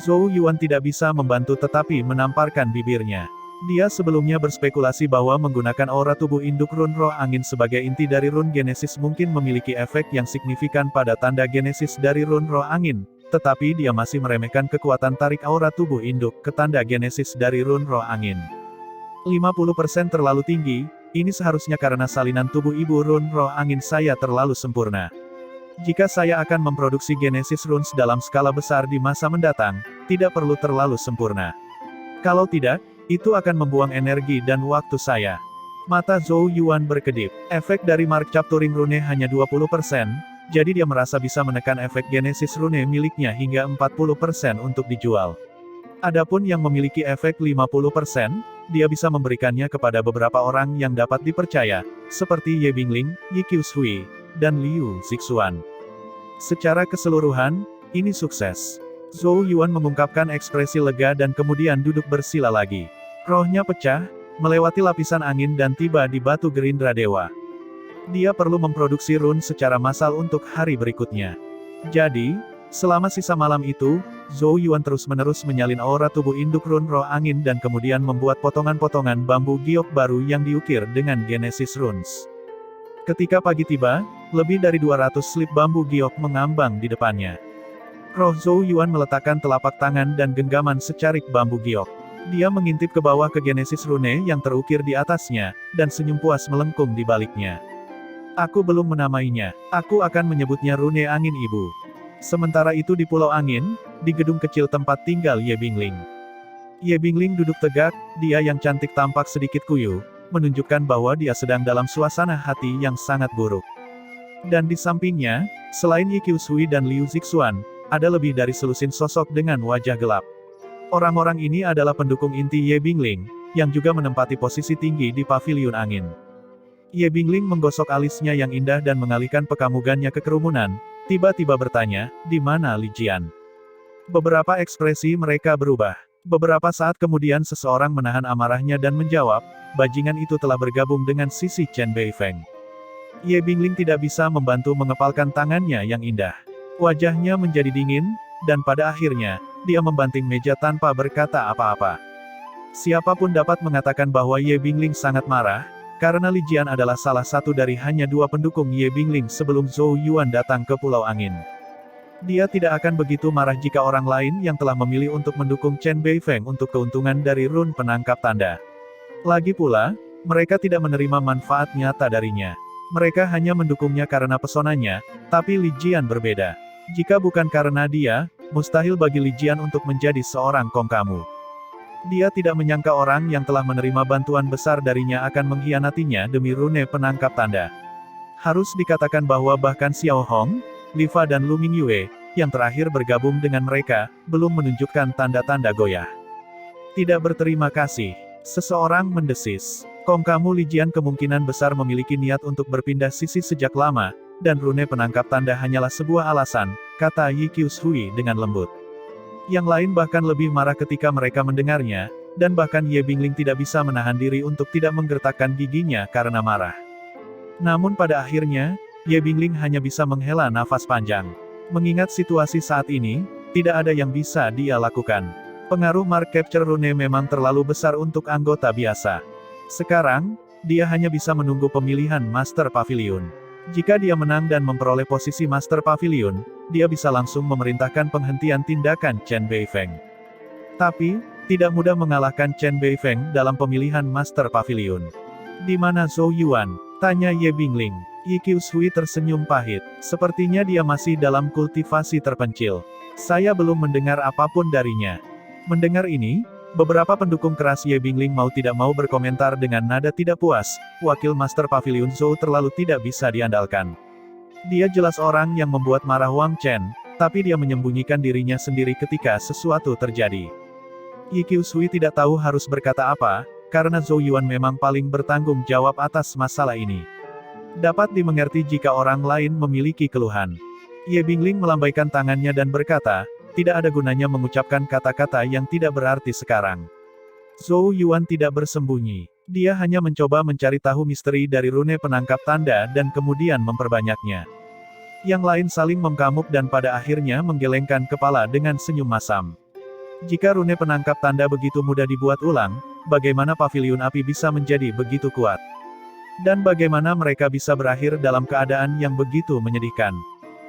Zhou Yuan tidak bisa membantu tetapi menamparkan bibirnya. Dia sebelumnya berspekulasi bahwa menggunakan aura tubuh induk run roh angin sebagai inti dari run genesis mungkin memiliki efek yang signifikan pada tanda genesis dari run roh angin. Tetapi dia masih meremehkan kekuatan tarik aura tubuh induk ke tanda genesis dari run roh angin. 50% terlalu tinggi, ini seharusnya karena salinan tubuh ibu run roh angin saya terlalu sempurna. Jika saya akan memproduksi genesis runes dalam skala besar di masa mendatang, tidak perlu terlalu sempurna. Kalau tidak, Itu akan membuang energi dan waktu saya. Mata Zhou Yuan berkedip. Efek dari Mark Capturing Rune hanya 20%, jadi dia merasa bisa menekan efek Genesis Rune miliknya hingga 40% untuk dijual. Adapun yang memiliki efek 50%, dia bisa memberikannya kepada beberapa orang yang dapat dipercaya, seperti Ye Bingling, Yi Qiushui, dan Liu Zixuan. Secara keseluruhan, ini sukses. Zhou Yuan mengungkapkan ekspresi lega dan kemudian duduk bersila lagi. Rohnya pecah, melewati lapisan angin dan tiba di batu Gerindra Dewa. Dia perlu memproduksi rune secara massal untuk hari berikutnya. Jadi, selama sisa malam itu, Zhou Yuan terus-menerus menyalin aura tubuh induk rune roh angin dan kemudian membuat potongan-potongan bambu giok baru yang diukir dengan Genesis Runes. Ketika pagi tiba, lebih dari 200 slip bambu giok mengambang di depannya. Roh Zhou Yuan meletakkan telapak tangan dan genggaman secarik bambu giok. Dia mengintip ke bawah ke Genesis Rune yang terukir di atasnya, dan senyum puas melengkung di baliknya. Aku belum menamainya. Aku akan menyebutnya Rune Angin Ibu. Sementara itu di Pulau Angin, di gedung kecil tempat tinggal Ye Bingling. Ye Bingling duduk tegak, dia yang cantik tampak sedikit kuyu, menunjukkan bahwa dia sedang dalam suasana hati yang sangat buruk. Dan di sampingnya, selain Yi Qiushui dan Liu Zixuan, ada lebih dari selusin sosok dengan wajah gelap. Orang-orang ini adalah pendukung inti Ye Bingling, yang juga menempati posisi tinggi di paviliun angin. Ye Bingling menggosok alisnya yang indah dan mengalihkan pekamugannya ke kerumunan, tiba-tiba bertanya, di mana Li Jian? Beberapa ekspresi mereka berubah. Beberapa saat kemudian seseorang menahan amarahnya dan menjawab, bajingan itu telah bergabung dengan sisi Chen Beifeng. Ye Bingling tidak bisa membantu mengepalkan tangannya yang indah. Wajahnya menjadi dingin, dan pada akhirnya, dia membanting meja tanpa berkata apa-apa. Siapapun dapat mengatakan bahwa Ye Bingling sangat marah, karena Li Jian adalah salah satu dari hanya 2 pendukung Ye Bingling sebelum Zhou Yuan datang ke Pulau Angin. Dia tidak akan begitu marah jika orang lain yang telah memilih untuk mendukung Chen Beifeng untuk keuntungan dari rune penangkap tanda. Lagi pula, mereka tidak menerima manfaat nyata darinya. Mereka hanya mendukungnya karena pesonanya, tapi Li Jian berbeda. Jika bukan karena dia, mustahil bagi Li Jian untuk menjadi seorang kongkamu. Dia tidak menyangka orang yang telah menerima bantuan besar darinya akan mengkhianatinya demi rune penangkap tanda. Harus dikatakan bahwa bahkan Xiao Hong, Li Fa dan Lu Mingyue, yang terakhir bergabung dengan mereka, belum menunjukkan tanda-tanda goyah. Tidak berterima kasih. Seseorang mendesis. Kongkamu Li Jian kemungkinan besar memiliki niat untuk berpindah sisi sejak lama, dan rune penangkap tanda hanyalah sebuah alasan, kata Yi Qiushui dengan lembut. Yang lain bahkan lebih marah ketika mereka mendengarnya, dan bahkan Ye Bingling tidak bisa menahan diri untuk tidak menggertakkan giginya karena marah. Namun pada akhirnya, Ye Bingling hanya bisa menghela nafas panjang. Mengingat situasi saat ini, tidak ada yang bisa dia lakukan. Pengaruh Mark Capture Rune memang terlalu besar untuk anggota biasa. Sekarang, dia hanya bisa menunggu pemilihan Master Pavilion. Jika dia menang dan memperoleh posisi Master Pavilion, dia bisa langsung memerintahkan penghentian tindakan Chen Beifeng. Tapi, tidak mudah mengalahkan Chen Beifeng dalam pemilihan Master Pavilion. Di mana Zhou Yuan? Tanya Ye Bingling. Yi Qiushui tersenyum pahit. Sepertinya dia masih dalam kultivasi terpencil. Saya belum mendengar apapun darinya. Mendengar ini, beberapa pendukung keras Ye Bingling mau tidak mau berkomentar dengan nada tidak puas, wakil Master Pavilion Zhou terlalu tidak bisa diandalkan. Dia jelas orang yang membuat marah Wang Chen, tapi dia menyembunyikan dirinya sendiri ketika sesuatu terjadi. Yi Qiushui tidak tahu harus berkata apa, karena Zhou Yuan memang paling bertanggung jawab atas masalah ini. Dapat dimengerti jika orang lain memiliki keluhan. Ye Bingling melambaikan tangannya dan berkata, tidak ada gunanya mengucapkan kata-kata yang tidak berarti sekarang. Zhou Yuan tidak bersembunyi. Dia hanya mencoba mencari tahu misteri dari rune penangkap tanda dan kemudian memperbanyaknya. Yang lain saling mengkamuk dan pada akhirnya menggelengkan kepala dengan senyum masam. Jika rune penangkap tanda begitu mudah dibuat ulang, bagaimana paviliun api bisa menjadi begitu kuat? Dan bagaimana mereka bisa berakhir dalam keadaan yang begitu menyedihkan?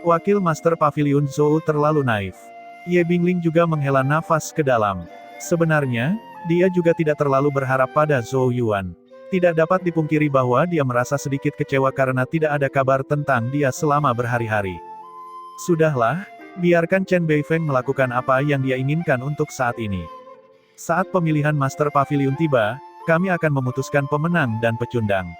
Wakil Master Pavilion Zhou terlalu naif. Ye Bingling juga menghela nafas ke dalam. Sebenarnya, dia juga tidak terlalu berharap pada Zhou Yuan. Tidak dapat dipungkiri bahwa dia merasa sedikit kecewa karena tidak ada kabar tentang dia selama berhari-hari. Sudahlah, biarkan Chen Beifeng melakukan apa yang dia inginkan untuk saat ini. Saat pemilihan Master Pavilion tiba, kami akan memutuskan pemenang dan pecundang.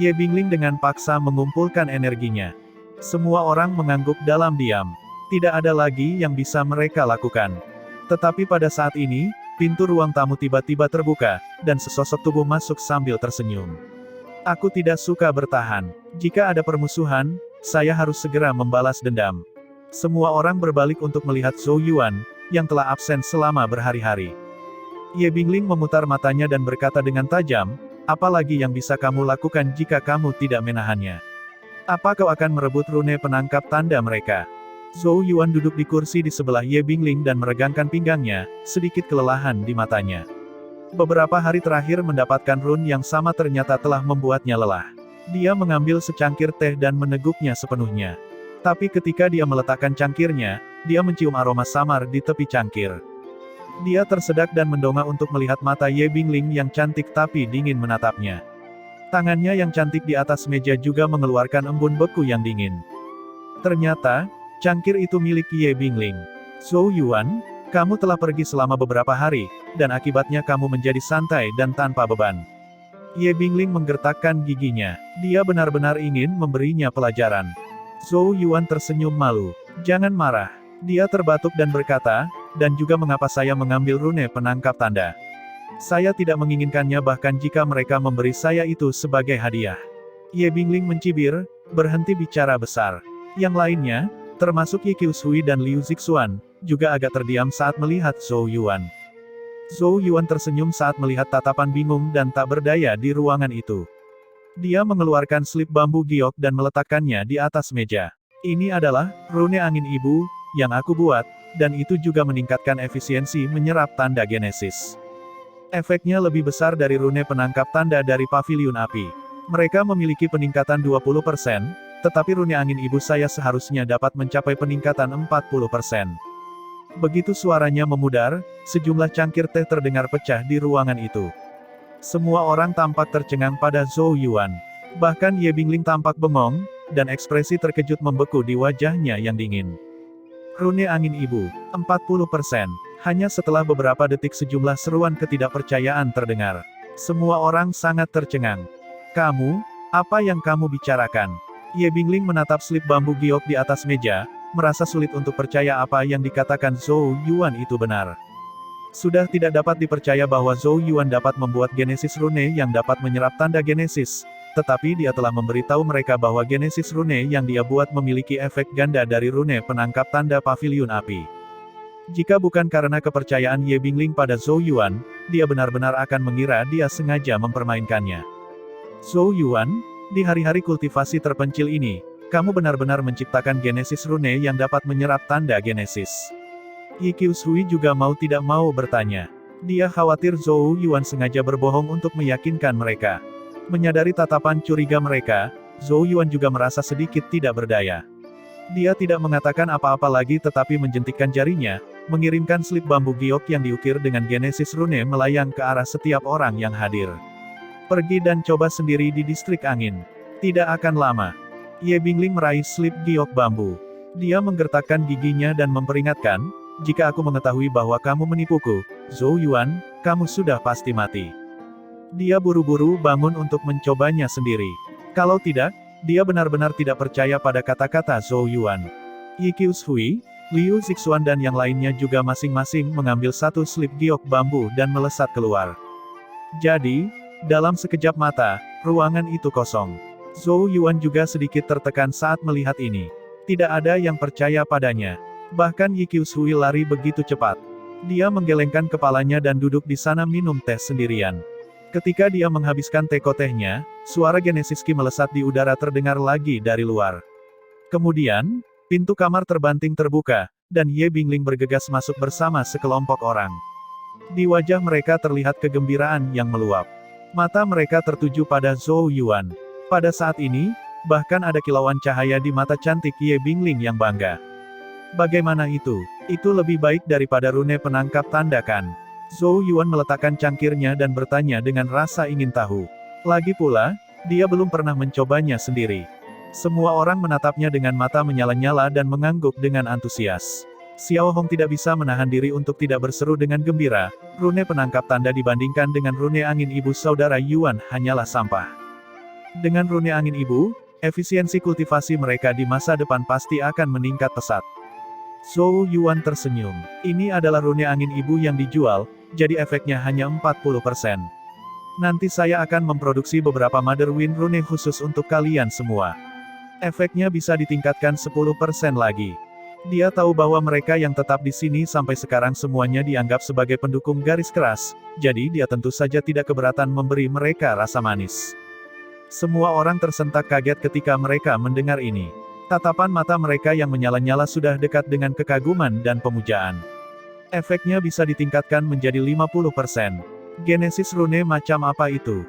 Ye Bingling dengan paksa mengumpulkan energinya. Semua orang mengangguk dalam diam. Tidak ada lagi yang bisa mereka lakukan. Tetapi pada saat ini, pintu ruang tamu tiba-tiba terbuka, dan sesosok tubuh masuk sambil tersenyum. Aku tidak suka bertahan. Jika ada permusuhan, saya harus segera membalas dendam. Semua orang berbalik untuk melihat Zhou Yuan, yang telah absen selama berhari-hari. Ye Bingling memutar matanya dan berkata dengan tajam, apalagi yang bisa kamu lakukan jika kamu tidak menahannya? Apa kau akan merebut rune penangkap tanda mereka? Zhou Yuan duduk di kursi di sebelah Ye Bingling dan meregangkan pinggangnya, sedikit kelelahan di matanya. Beberapa hari terakhir mendapatkan rune yang sama ternyata telah membuatnya lelah. Dia mengambil secangkir teh dan meneguknya sepenuhnya. Tapi ketika dia meletakkan cangkirnya, dia mencium aroma samar di tepi cangkir. Dia tersedak dan mendongak untuk melihat mata Ye Bingling yang cantik tapi dingin menatapnya. Tangannya yang cantik di atas meja juga mengeluarkan embun beku yang dingin. Ternyata, cangkir itu milik Ye Bingling. Zhou Yuan, kamu telah pergi selama beberapa hari, dan akibatnya kamu menjadi santai dan tanpa beban. Ye Bingling menggertakkan giginya. Dia benar-benar ingin memberinya pelajaran. Zhou Yuan tersenyum malu. Jangan marah. Dia terbatuk dan berkata, dan juga mengapa saya mengambil rune penangkap tanda. Saya tidak menginginkannya bahkan jika mereka memberi saya itu sebagai hadiah. Ye Bingling mencibir, berhenti bicara besar. Yang lainnya, termasuk Ye Qiushui dan Liu Zixuan, juga agak terdiam saat melihat Zhou Yuan. Zhou Yuan tersenyum saat melihat tatapan bingung dan tak berdaya di ruangan itu. Dia mengeluarkan slip bambu giok dan meletakkannya di atas meja. Ini adalah rune angin ibu yang aku buat, dan itu juga meningkatkan efisiensi menyerap tanda genesis. Efeknya lebih besar dari rune penangkap tanda dari Pavilion Api. Mereka memiliki peningkatan 20%, tetapi rune angin ibu saya seharusnya dapat mencapai peningkatan 40%. Begitu suaranya memudar, sejumlah cangkir teh terdengar pecah di ruangan itu. Semua orang tampak tercengang pada Zhou Yuan. Bahkan Ye Bingling tampak bengong, dan ekspresi terkejut membeku di wajahnya yang dingin. Rune angin ibu, 40%. Hanya setelah beberapa detik sejumlah seruan ketidakpercayaan terdengar. Semua orang sangat tercengang. Kamu, apa yang kamu bicarakan? Ye Bingling menatap slip bambu giok di atas meja, merasa sulit untuk percaya apa yang dikatakan Zhou Yuan itu benar. Sudah tidak dapat dipercaya bahwa Zhou Yuan dapat membuat genesis rune yang dapat menyerap tanda genesis. Tetapi dia telah memberitahu mereka bahwa genesis rune yang dia buat memiliki efek ganda dari rune penangkap tanda Pavilion Api. Jika bukan karena kepercayaan Ye Bingling pada Zhou Yuan, dia benar-benar akan mengira dia sengaja mempermainkannya. Zhou Yuan, di hari-hari kultivasi terpencil ini, kamu benar-benar menciptakan genesis rune yang dapat menyerap tanda genesis. Ye Qiushui juga mau tidak mau bertanya. Dia khawatir Zhou Yuan sengaja berbohong untuk meyakinkan mereka. Menyadari tatapan curiga mereka, Zhou Yuan juga merasa sedikit tidak berdaya. Dia tidak mengatakan apa-apa lagi tetapi menjentikkan jarinya, mengirimkan slip bambu giok yang diukir dengan genesis rune melayang ke arah setiap orang yang hadir. Pergi dan coba sendiri di distrik angin. Tidak akan lama. Ye Bingling meraih slip giok bambu. Dia menggertakkan giginya dan memperingatkan, jika aku mengetahui bahwa kamu menipuku, Zhou Yuan, kamu sudah pasti mati. Dia buru-buru bangun untuk mencobanya sendiri. Kalau tidak, dia benar-benar tidak percaya pada kata-kata Zhou Yuan. Ye Qiushui, Liu Zixuan dan yang lainnya juga masing-masing mengambil satu slip giok bambu dan melesat keluar. Jadi, dalam sekejap mata, ruangan itu kosong. Zhou Yuan juga sedikit tertekan saat melihat ini. Tidak ada yang percaya padanya. Bahkan Ye Qiushui lari begitu cepat. Dia menggelengkan kepalanya dan duduk di sana minum teh sendirian. Ketika dia menghabiskan teko-tehnya, suara genesis Qi melesat di udara terdengar lagi dari luar. Kemudian, pintu kamar terbanting terbuka, dan Ye Bingling bergegas masuk bersama sekelompok orang. Di wajah mereka terlihat kegembiraan yang meluap. Mata mereka tertuju pada Zhou Yuan. Pada saat ini, bahkan ada kilauan cahaya di mata cantik Ye Bingling yang bangga. Bagaimana itu? Itu lebih baik daripada rune penangkap tanda kan? Zhou Yuan meletakkan cangkirnya dan bertanya dengan rasa ingin tahu. Lagi pula, dia belum pernah mencobanya sendiri. Semua orang menatapnya dengan mata menyala-nyala dan mengangguk dengan antusias. Xiao Hong tidak bisa menahan diri untuk tidak berseru dengan gembira, rune penangkap tanda dibandingkan dengan rune angin ibu saudara Yuan hanyalah sampah. Dengan rune angin ibu, efisiensi kultivasi mereka di masa depan pasti akan meningkat pesat. Zhou Yuan tersenyum. Ini adalah rune angin ibu yang dijual, jadi efeknya hanya 40%. Nanti saya akan memproduksi beberapa Mother Wind rune khusus untuk kalian semua. Efeknya bisa ditingkatkan 10% lagi. Dia tahu bahwa mereka yang tetap di sini sampai sekarang semuanya dianggap sebagai pendukung garis keras, jadi dia tentu saja tidak keberatan memberi mereka rasa manis. Semua orang tersentak kaget ketika mereka mendengar ini. Tatapan mata mereka yang menyala-nyala sudah dekat dengan kekaguman dan pemujaan. Efeknya bisa ditingkatkan menjadi 50%. Genesis rune macam apa itu?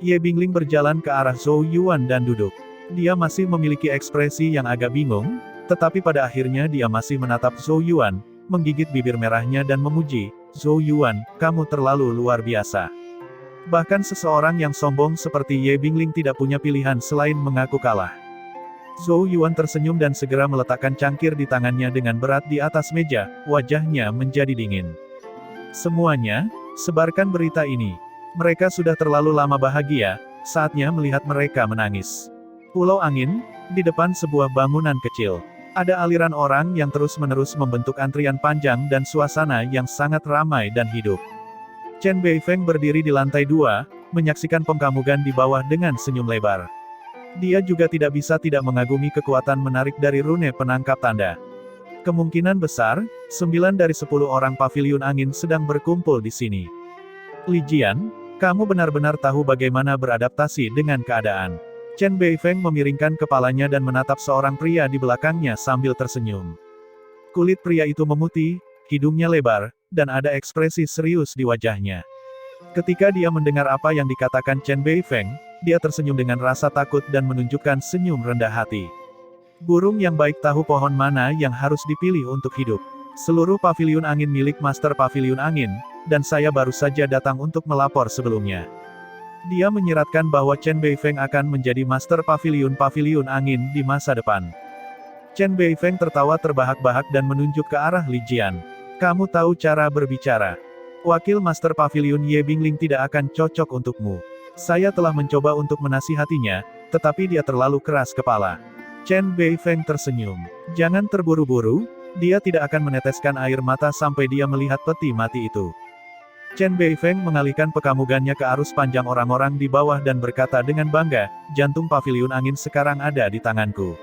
Ye Bingling berjalan ke arah Zhou Yuan dan duduk. Dia masih memiliki ekspresi yang agak bingung, tetapi pada akhirnya dia masih menatap Zhou Yuan, menggigit bibir merahnya dan memuji, "Zhou Yuan, kamu terlalu luar biasa." Bahkan seseorang yang sombong seperti Ye Bingling tidak punya pilihan selain mengaku kalah. Zhou Yuan tersenyum dan segera meletakkan cangkir di tangannya dengan berat di atas meja, wajahnya menjadi dingin. Semuanya, sebarkan berita ini. Mereka sudah terlalu lama bahagia, saatnya melihat mereka menangis. Pulau Angin, di depan sebuah bangunan kecil. Ada aliran orang yang terus-menerus membentuk antrian panjang dan suasana yang sangat ramai dan hidup. Chen Beifeng berdiri di lantai 2, menyaksikan pengkamugan di bawah dengan senyum lebar. Dia juga tidak bisa tidak mengagumi kekuatan menarik dari rune penangkap tanda. Kemungkinan besar, 9 dari 10 orang paviliun angin sedang berkumpul di sini. Li Jian, kamu benar-benar tahu bagaimana beradaptasi dengan keadaan. Chen Beifeng memiringkan kepalanya dan menatap seorang pria di belakangnya sambil tersenyum. Kulit pria itu memutih, hidungnya lebar, dan ada ekspresi serius di wajahnya. Ketika dia mendengar apa yang dikatakan Chen Beifeng, dia tersenyum dengan rasa takut dan menunjukkan senyum rendah hati. Burung yang baik tahu pohon mana yang harus dipilih untuk hidup. Seluruh paviliun angin milik Master Paviliun Angin, dan saya baru saja datang untuk melapor sebelumnya. Dia menyiratkan bahwa Chen Beifeng akan menjadi Master Paviliun Angin di masa depan. Chen Beifeng tertawa terbahak-bahak dan menunjuk ke arah Li Jian. Kamu tahu cara berbicara. Wakil Master Paviliun Ye Bingling tidak akan cocok untukmu. Saya telah mencoba untuk menasihatinya, tetapi dia terlalu keras kepala. Chen Beifeng tersenyum. Jangan terburu-buru, dia tidak akan meneteskan air mata sampai dia melihat peti mati itu. Chen Beifeng mengalihkan pekamugannya ke arus panjang orang-orang di bawah dan berkata dengan bangga, jantung paviliun angin sekarang ada di tanganku.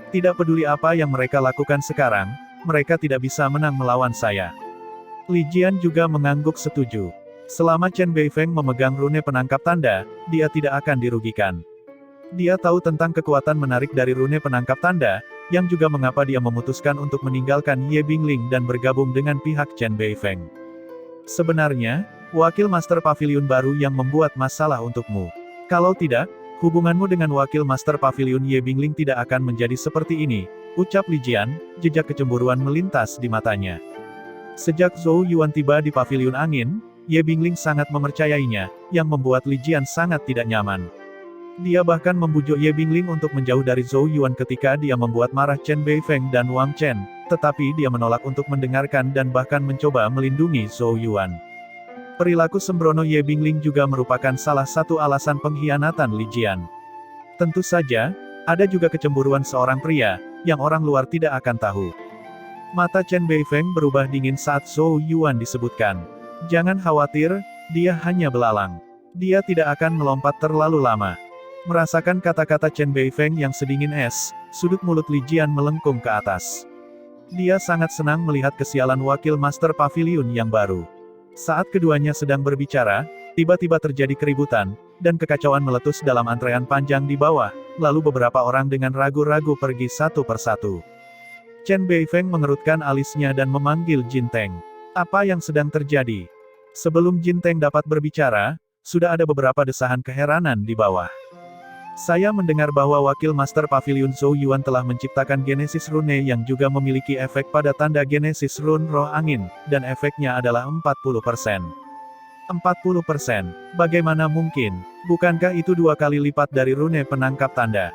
Tidak peduli apa yang mereka lakukan sekarang, mereka tidak bisa menang melawan saya. Li Jian juga mengangguk setuju. Selama Chen Beifeng memegang rune penangkap tanda, dia tidak akan dirugikan. Dia tahu tentang kekuatan menarik dari rune penangkap tanda, yang juga mengapa dia memutuskan untuk meninggalkan Ye Bingling dan bergabung dengan pihak Chen Beifeng. Sebenarnya, wakil Master Paviliun baru yang membuat masalah untukmu. Kalau tidak, hubunganmu dengan wakil Master Paviliun Ye Bingling tidak akan menjadi seperti ini, ucap Li Jian, jejak kecemburuan melintas di matanya. Sejak Zhou Yuan tiba di Paviliun Angin, Ye Bingling sangat mempercayainya, yang membuat Li Jian sangat tidak nyaman. Dia bahkan membujuk Ye Bingling untuk menjauh dari Zhou Yuan ketika dia membuat marah Chen Beifeng dan Wang Chen, tetapi dia menolak untuk mendengarkan dan bahkan mencoba melindungi Zhou Yuan. Perilaku sembrono Ye Bingling juga merupakan salah satu alasan pengkhianatan Li Jian. Tentu saja, ada juga kecemburuan seorang pria, yang orang luar tidak akan tahu. Mata Chen Beifeng berubah dingin saat Zhou Yuan disebutkan. Jangan khawatir, dia hanya belalang. Dia tidak akan melompat terlalu lama. Merasakan kata-kata Chen Beifeng yang sedingin es, sudut mulut Li Jian melengkung ke atas. Dia sangat senang melihat kesialan wakil Master Paviliun yang baru. Saat keduanya sedang berbicara, tiba-tiba terjadi keributan, dan kekacauan meletus dalam antrean panjang di bawah, lalu beberapa orang dengan ragu-ragu pergi satu persatu. Chen Beifeng mengerutkan alisnya dan memanggil Jin Teng. Apa yang sedang terjadi? Sebelum Jin Teng dapat berbicara, sudah ada beberapa desahan keheranan di bawah. Saya mendengar bahwa wakil Master Paviliun Zhou Yuan telah menciptakan Genesis Rune yang juga memiliki efek pada tanda Genesis Rune Roh Angin, dan efeknya adalah 40%. 40%? Bagaimana mungkin? Bukankah itu 2 kali lipat dari rune penangkap tanda?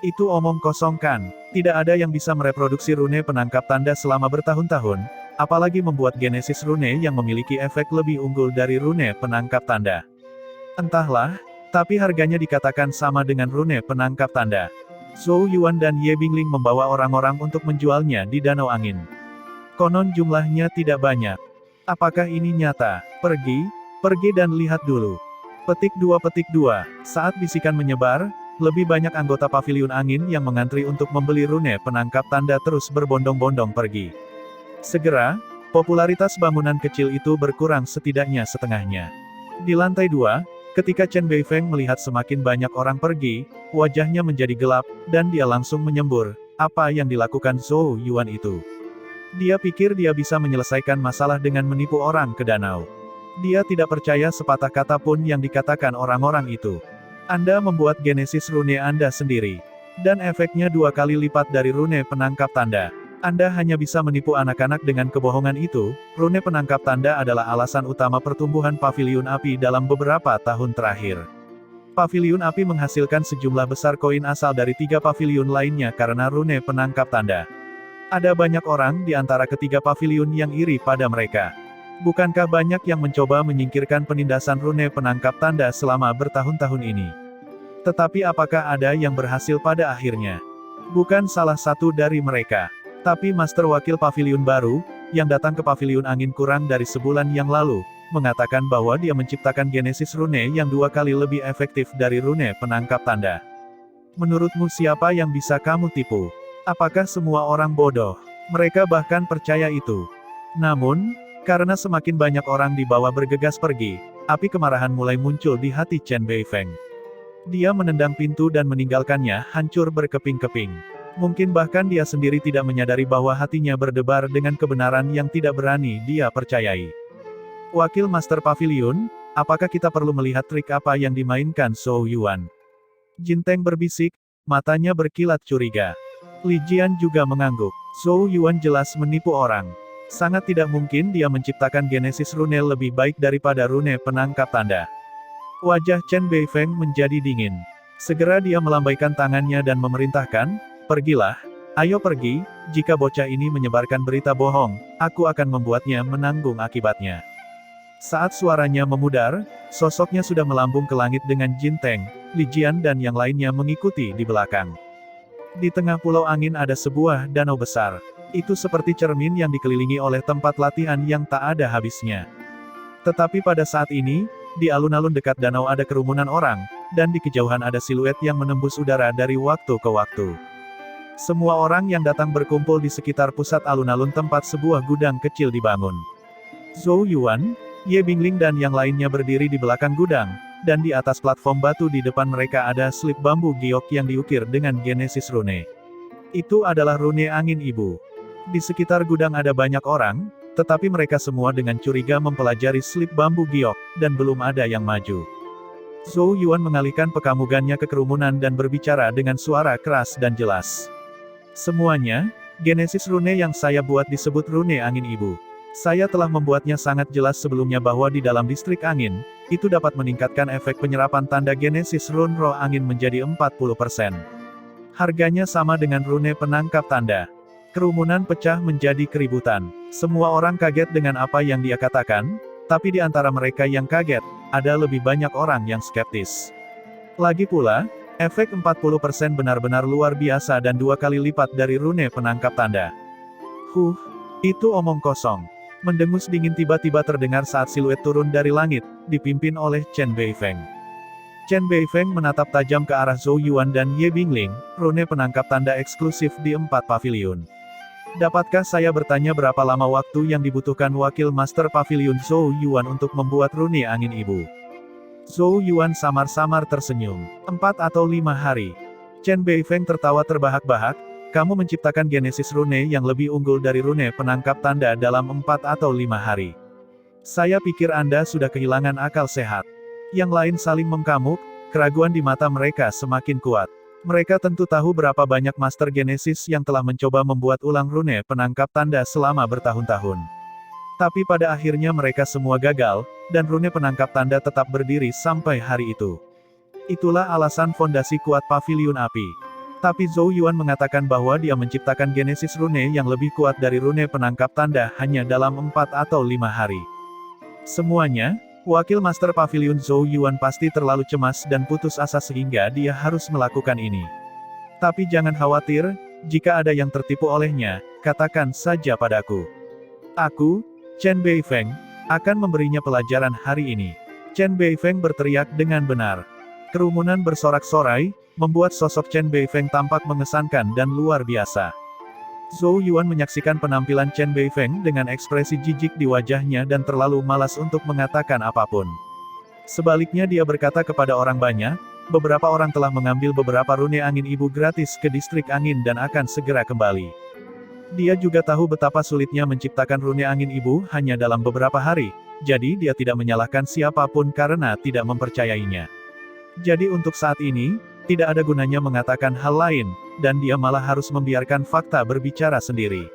Itu omong kosong kan? Tidak ada yang bisa mereproduksi rune penangkap tanda selama bertahun-tahun, apalagi membuat genesis rune yang memiliki efek lebih unggul dari rune penangkap tanda. Entahlah, tapi harganya dikatakan sama dengan rune penangkap tanda. Zhou Yuan dan Ye Bingling membawa orang-orang untuk menjualnya di Danau Angin. Konon jumlahnya tidak banyak. Apakah ini nyata? Pergi dan lihat dulu. Petik 2. Saat bisikan menyebar, lebih banyak anggota paviliun angin yang mengantri untuk membeli rune penangkap tanda terus berbondong-bondong pergi. Segera, popularitas bangunan kecil itu berkurang setidaknya setengahnya. Di lantai 2, ketika Chen Beifeng melihat semakin banyak orang pergi, wajahnya menjadi gelap, dan dia langsung menyembur, apa yang dilakukan Zhou Yuan itu. Dia pikir dia bisa menyelesaikan masalah dengan menipu orang ke danau. Dia tidak percaya sepatah kata pun yang dikatakan orang-orang itu. Anda membuat genesis rune Anda sendiri. Dan efeknya 2 kali lipat dari rune penangkap tanda. Anda hanya bisa menipu anak-anak dengan kebohongan itu. Rune penangkap tanda adalah alasan utama pertumbuhan paviliun api dalam beberapa tahun terakhir. Paviliun api menghasilkan sejumlah besar koin asal dari 3 paviliun lainnya karena rune penangkap tanda. Ada banyak orang di antara ketiga paviliun yang iri pada mereka. Bukankah banyak yang mencoba menyingkirkan penindasan rune penangkap tanda selama bertahun-tahun ini? Tetapi apakah ada yang berhasil pada akhirnya? Bukan salah satu dari mereka. Tapi Master Wakil Paviliun baru, yang datang ke Paviliun Angin kurang dari sebulan yang lalu, mengatakan bahwa dia menciptakan genesis rune yang 2 kali lebih efektif dari rune penangkap tanda. Menurutmu siapa yang bisa kamu tipu? Apakah semua orang bodoh? Mereka bahkan percaya itu. Namun, karena semakin banyak orang di bawah bergegas pergi, api kemarahan mulai muncul di hati Chen Beifeng. Dia menendang pintu dan meninggalkannya hancur berkeping-keping. Mungkin bahkan dia sendiri tidak menyadari bahwa hatinya berdebar dengan kebenaran yang tidak berani dia percayai. Wakil Master Paviliun, apakah kita perlu melihat trik apa yang dimainkan Zhou Yuan? Jin Teng berbisik, matanya berkilat curiga. Li Jian juga mengangguk. Zhou Yuan jelas menipu orang. Sangat tidak mungkin dia menciptakan genesis rune lebih baik daripada rune penangkap tanda. Wajah Chen Beifeng menjadi dingin. Segera dia melambaikan tangannya dan memerintahkan, pergilah, ayo pergi, jika bocah ini menyebarkan berita bohong, aku akan membuatnya menanggung akibatnya. Saat suaranya memudar, sosoknya sudah melambung ke langit dengan Jin Teng, Li Jian dan yang lainnya mengikuti di belakang. Di tengah pulau angin ada sebuah danau besar. Itu seperti cermin yang dikelilingi oleh tempat latihan yang tak ada habisnya. Tetapi pada saat ini, di alun-alun dekat danau ada kerumunan orang, dan di kejauhan ada siluet yang menembus udara dari waktu ke waktu. Semua orang yang datang berkumpul di sekitar pusat alun-alun tempat sebuah gudang kecil dibangun. Zhou Yuan, Ye Bingling dan yang lainnya berdiri di belakang gudang, dan di atas platform batu di depan mereka ada slip bambu giok yang diukir dengan genesis rune. Itu adalah rune angin ibu. Di sekitar gudang ada banyak orang, tetapi mereka semua dengan curiga mempelajari slip bambu giok, dan belum ada yang maju. Zhou Yuan mengalihkan pekamugannya ke kerumunan dan berbicara dengan suara keras dan jelas. Semuanya, genesis rune yang saya buat disebut rune angin ibu. Saya telah membuatnya sangat jelas sebelumnya bahwa di dalam distrik angin, itu dapat meningkatkan efek penyerapan tanda genesis rune roh angin menjadi 40%. Harganya sama dengan rune penangkap tanda. Kerumunan pecah menjadi keributan. Semua orang kaget dengan apa yang dia katakan, tapi di antara mereka yang kaget, ada lebih banyak orang yang skeptis. Lagi pula, efek 40% benar-benar luar biasa dan 2 kali lipat dari rune penangkap tanda. Itu omong kosong. Mendengus dingin tiba-tiba terdengar saat siluet turun dari langit, dipimpin oleh Chen Beifeng. Chen Beifeng menatap tajam ke arah Zhou Yuan dan Ye Bingling, rune penangkap tanda eksklusif di 4 paviliun. Dapatkah saya bertanya berapa lama waktu yang dibutuhkan wakil Master Paviliun Zhou Yuan untuk membuat rune angin ibu? Zhou Yuan samar-samar tersenyum. 4 atau 5 hari. Chen Beifeng tertawa terbahak-bahak, kamu menciptakan genesis rune yang lebih unggul dari rune penangkap tanda dalam 4 atau 5 hari. Saya pikir Anda sudah kehilangan akal sehat. Yang lain saling mengkamuk, keraguan di mata mereka semakin kuat. Mereka tentu tahu berapa banyak Master Genesis yang telah mencoba membuat ulang rune penangkap tanda selama bertahun-tahun. Tapi pada akhirnya mereka semua gagal, dan rune penangkap tanda tetap berdiri sampai hari itu. Itulah alasan fondasi kuat Paviliun Api. Tapi Zhou Yuan mengatakan bahwa dia menciptakan Genesis Rune yang lebih kuat dari rune penangkap tanda hanya dalam 4 atau 5 hari. Semuanya, wakil Master Pavilion Zhou Yuan pasti terlalu cemas dan putus asa sehingga dia harus melakukan ini. Tapi jangan khawatir, jika ada yang tertipu olehnya, katakan saja padaku. Aku, Chen Beifeng, akan memberinya pelajaran hari ini. Chen Beifeng berteriak dengan benar. Kerumunan bersorak-sorai, membuat sosok Chen Beifeng tampak mengesankan dan luar biasa. Zhou Yuan menyaksikan penampilan Chen Beifeng dengan ekspresi jijik di wajahnya dan terlalu malas untuk mengatakan apapun. Sebaliknya dia berkata kepada orang banyak, beberapa orang telah mengambil beberapa rune angin ibu gratis ke distrik angin dan akan segera kembali. Dia juga tahu betapa sulitnya menciptakan rune angin ibu hanya dalam beberapa hari, jadi dia tidak menyalahkan siapapun karena tidak mempercayainya. Jadi untuk saat ini, tidak ada gunanya mengatakan hal lain, dan dia malah harus membiarkan fakta berbicara sendiri.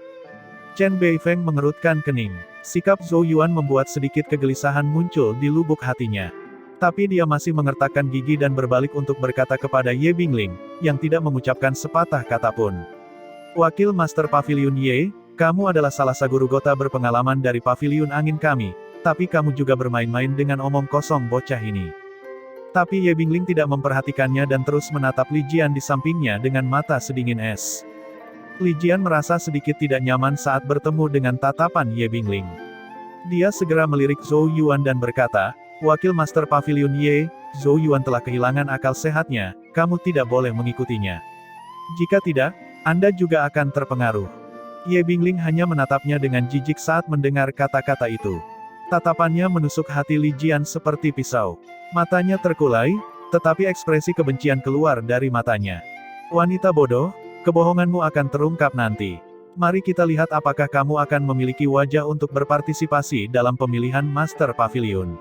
Chen Beifeng mengerutkan kening. Sikap Zhou Yuan membuat sedikit kegelisahan muncul di lubuk hatinya. Tapi dia masih mengertakkan gigi dan berbalik untuk berkata kepada Ye Bingling, yang tidak mengucapkan sepatah kata pun. Wakil Master Pavilion Ye, kamu adalah salah satu guru gota berpengalaman dari Pavilion Angin kami, tapi kamu juga bermain-main dengan omong kosong bocah ini. Tapi Ye Bingling tidak memperhatikannya dan terus menatap Li Jian di sampingnya dengan mata sedingin es. Li Jian merasa sedikit tidak nyaman saat bertemu dengan tatapan Ye Bingling. Dia segera melirik Zhou Yuan dan berkata, Wakil Master Pavilion Ye, Zhou Yuan telah kehilangan akal sehatnya, kamu tidak boleh mengikutinya. Jika tidak, Anda juga akan terpengaruh. Ye Bingling hanya menatapnya dengan jijik saat mendengar kata-kata itu. Tatapannya menusuk hati Li Jian seperti pisau. Matanya terkulai, tetapi ekspresi kebencian keluar dari matanya. Wanita bodoh, kebohonganmu akan terungkap nanti. Mari kita lihat apakah kamu akan memiliki wajah untuk berpartisipasi dalam pemilihan Master Pavilion.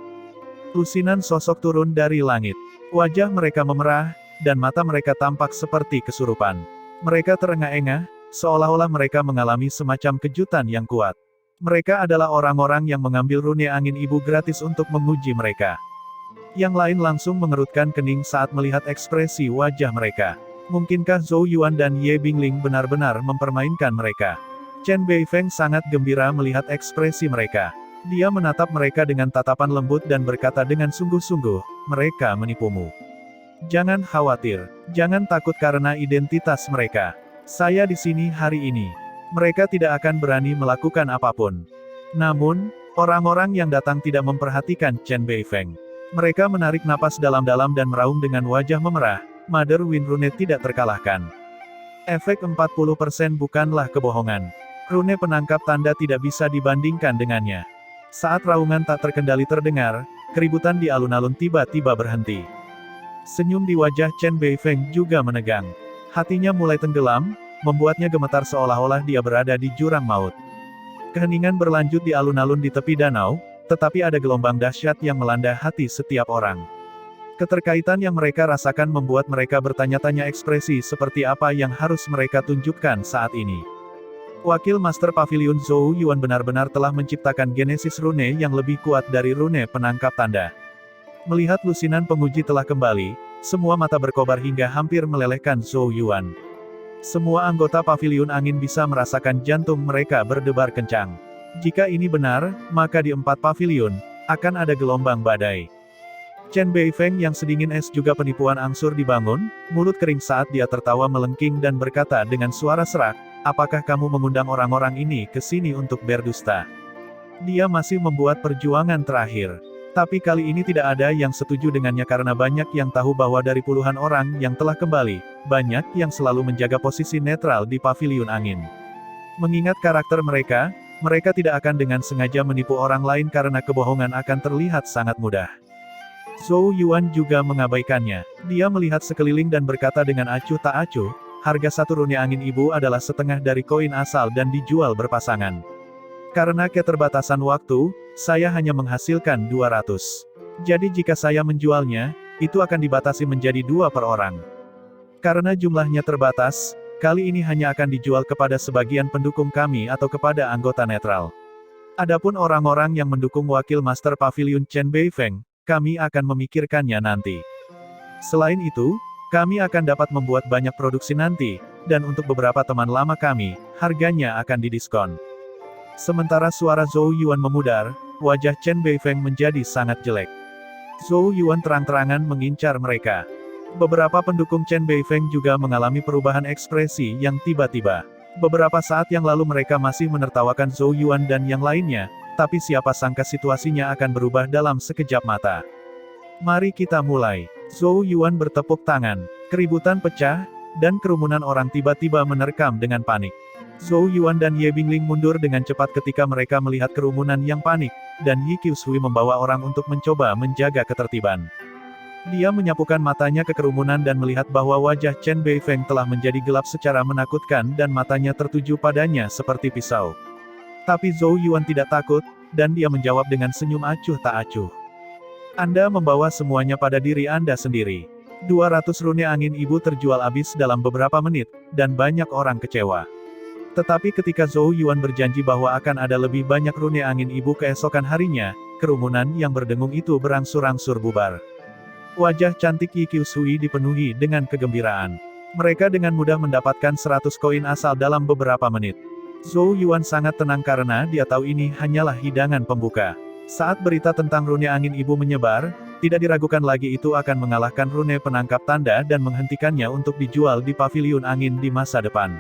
Lusinan sosok turun dari langit. Wajah mereka memerah, dan mata mereka tampak seperti kesurupan. Mereka terengah-engah, seolah-olah mereka mengalami semacam kejutan yang kuat. Mereka adalah orang-orang yang mengambil rune angin ibu gratis untuk menguji mereka. Yang lain langsung mengerutkan kening saat melihat ekspresi wajah mereka. Mungkinkah Zhou Yuan dan Ye Bingling benar-benar mempermainkan mereka? Chen Beifeng sangat gembira melihat ekspresi mereka. Dia menatap mereka dengan tatapan lembut dan berkata dengan sungguh-sungguh, mereka menipumu. Jangan khawatir, jangan takut karena identitas mereka. Saya di sini hari ini. Mereka tidak akan berani melakukan apapun. Namun, orang-orang yang datang tidak memperhatikan Chen Beifeng. Mereka menarik napas dalam-dalam dan meraung dengan wajah memerah, Mother Wind Rune tidak terkalahkan. Efek 40% bukanlah kebohongan. Rune penangkap tanda tidak bisa dibandingkan dengannya. Saat raungan tak terkendali terdengar, keributan di alun-alun tiba-tiba berhenti. Senyum di wajah Chen Beifeng juga menegang. Hatinya mulai tenggelam, membuatnya gemetar seolah-olah dia berada di jurang maut. Keheningan berlanjut di alun-alun di tepi danau, tetapi ada gelombang dahsyat yang melanda hati setiap orang. Keterkaitan yang mereka rasakan membuat mereka bertanya-tanya ekspresi seperti apa yang harus mereka tunjukkan saat ini. Wakil Master Pavilion Zhou Yuan benar-benar telah menciptakan Genesis Rune yang lebih kuat dari rune penangkap tanda. Melihat lusinan penguji telah kembali, semua mata berkobar hingga hampir melelehkan Zhou Yuan. Semua anggota Pavilion Angin bisa merasakan jantung mereka berdebar kencang. Jika ini benar, maka di 4 pavilion, akan ada gelombang badai. Chen Beifeng yang sedingin es juga penipuan angsur dibangun, mulut kering saat dia tertawa melengking dan berkata dengan suara serak, apakah kamu mengundang orang-orang ini ke sini untuk berdusta? Dia masih membuat perjuangan terakhir. Tapi kali ini tidak ada yang setuju dengannya karena banyak yang tahu bahwa dari puluhan orang yang telah kembali, banyak yang selalu menjaga posisi netral di Pavilion Angin. Mengingat karakter mereka tidak akan dengan sengaja menipu orang lain karena kebohongan akan terlihat sangat mudah. Zhou Yuan juga mengabaikannya. Dia melihat sekeliling dan berkata dengan acuh tak acuh, harga satu rune angin ibu adalah setengah dari koin asal dan dijual berpasangan. Karena keterbatasan waktu, saya hanya menghasilkan 200. Jadi jika saya menjualnya, itu akan dibatasi menjadi 2 per orang. Karena jumlahnya terbatas, kali ini hanya akan dijual kepada sebagian pendukung kami atau kepada anggota netral. Adapun orang-orang yang mendukung wakil Master Pavilion Chen Beifeng, kami akan memikirkannya nanti. Selain itu, Kami akan dapat membuat banyak produksi nanti, dan untuk beberapa teman lama kami, harganya akan didiskon. Sementara suara Zhou Yuan memudar, wajah Chen Beifeng menjadi sangat jelek. Zhou Yuan terang-terangan mengincar mereka. Beberapa pendukung Chen Beifeng juga mengalami perubahan ekspresi yang tiba-tiba. Beberapa saat yang lalu mereka masih menertawakan Zhou Yuan dan yang lainnya, tapi siapa sangka situasinya akan berubah dalam sekejap mata. Mari kita mulai. Zhou Yuan bertepuk tangan. Keributan pecah, dan kerumunan orang tiba-tiba menerkam dengan panik. Zhou Yuan dan Ye Bingling mundur dengan cepat ketika mereka melihat kerumunan yang panik, dan Yi Qiushui membawa orang untuk mencoba menjaga ketertiban. Dia menyapukan matanya ke kerumunan dan melihat bahwa wajah Chen Beifeng telah menjadi gelap secara menakutkan dan matanya tertuju padanya seperti pisau. Tapi Zhou Yuan tidak takut, dan dia menjawab dengan senyum acuh tak acuh. Anda membawa semuanya pada diri Anda sendiri. 200 rune angin ibu terjual habis dalam beberapa menit, dan banyak orang kecewa. Tetapi ketika Zhou Yuan berjanji bahwa akan ada lebih banyak rune angin ibu keesokan harinya, kerumunan yang berdengung itu berangsur-angsur bubar. Wajah cantik Yi Qiushui dipenuhi dengan kegembiraan. Mereka dengan mudah mendapatkan 100 koin asal dalam beberapa menit. Zhou Yuan sangat tenang karena dia tahu ini hanyalah hidangan pembuka. Saat berita tentang rune angin ibu menyebar, tidak diragukan lagi itu akan mengalahkan rune penangkap tanda dan menghentikannya untuk dijual di paviliun angin di masa depan.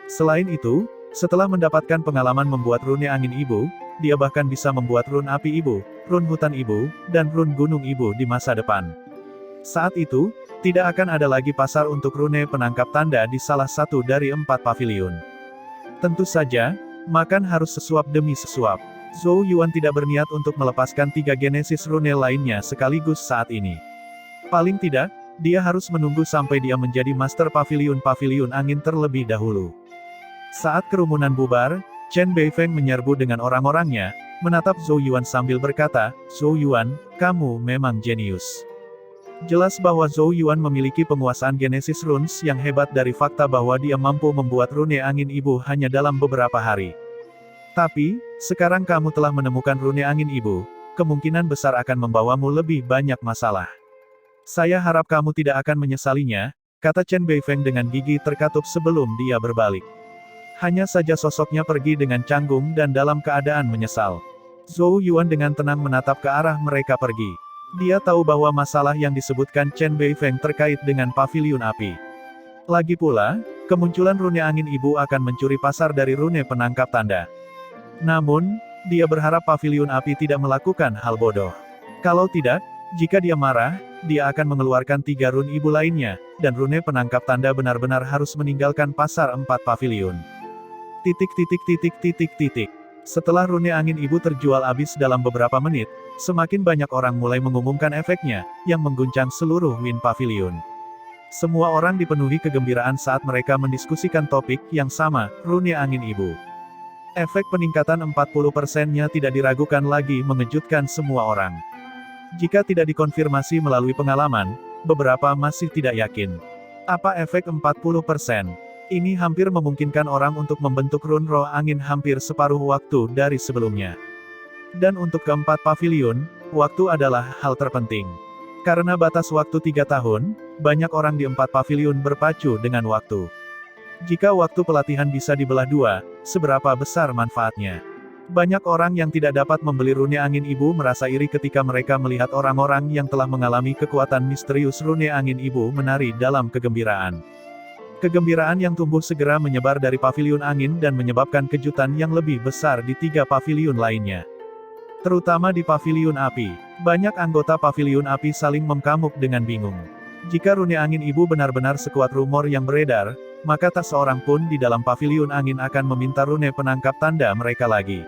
Selain itu, setelah mendapatkan pengalaman membuat rune angin ibu, dia bahkan bisa membuat rune api ibu, rune hutan ibu, dan rune gunung ibu di masa depan. Saat itu, tidak akan ada lagi pasar untuk rune penangkap tanda di salah satu dari 4 paviliun. Tentu saja, makan harus sesuap demi sesuap. Zhou Yuan tidak berniat untuk melepaskan 3 genesis rune lainnya sekaligus saat ini. Paling tidak, dia harus menunggu sampai dia menjadi master paviliun-paviliun angin terlebih dahulu. Saat kerumunan bubar, Chen Beifeng menyerbu dengan orang-orangnya, menatap Zhou Yuan sambil berkata, "Zhou Yuan, kamu memang jenius." Jelas bahwa Zhou Yuan memiliki penguasaan Genesis Runes yang hebat dari fakta bahwa dia mampu membuat rune angin ibu hanya dalam beberapa hari. Tapi, sekarang kamu telah menemukan rune angin ibu, kemungkinan besar akan membawamu lebih banyak masalah. Saya harap kamu tidak akan menyesalinya, kata Chen Beifeng dengan gigi terkatup sebelum dia berbalik. Hanya saja sosoknya pergi dengan canggung dan dalam keadaan menyesal. Zhou Yuan dengan tenang menatap ke arah mereka pergi. Dia tahu bahwa masalah yang disebutkan Chen Beifeng terkait dengan paviliun api. Lagi pula, kemunculan rune angin ibu akan mencuri pasar dari rune penangkap tanda. Namun, dia berharap paviliun api tidak melakukan hal bodoh. Kalau tidak, jika dia marah, dia akan mengeluarkan 3 rune ibu lainnya, dan rune penangkap tanda benar-benar harus meninggalkan pasar 4 paviliun. Setelah rune angin ibu terjual habis dalam beberapa menit, semakin banyak orang mulai mengumumkan efeknya, yang mengguncang seluruh Win Pavilion. Semua orang dipenuhi kegembiraan saat mereka mendiskusikan topik yang sama, rune angin ibu. Efek peningkatan 40%-nya tidak diragukan lagi mengejutkan semua orang. Jika tidak dikonfirmasi melalui pengalaman, beberapa masih tidak yakin. Apa efek 40%? Ini hampir memungkinkan orang untuk membentuk rune roh angin hampir separuh waktu dari sebelumnya. Dan untuk keempat paviliun, waktu adalah hal terpenting. Karena batas waktu 3 tahun, banyak orang di 4 paviliun berpacu dengan waktu. Jika waktu pelatihan bisa dibelah 2, seberapa besar manfaatnya? Banyak orang yang tidak dapat membeli rune angin ibu merasa iri ketika mereka melihat orang-orang yang telah mengalami kekuatan misterius rune angin ibu menari dalam kegembiraan. Kegembiraan yang tumbuh segera menyebar dari paviliun angin dan menyebabkan kejutan yang lebih besar di 3 paviliun lainnya. Terutama di paviliun api, banyak anggota paviliun api saling mengamuk dengan bingung. Jika rune angin ibu benar-benar sekuat rumor yang beredar, maka tak seorang pun di dalam paviliun angin akan meminta rune penangkap tanda mereka lagi.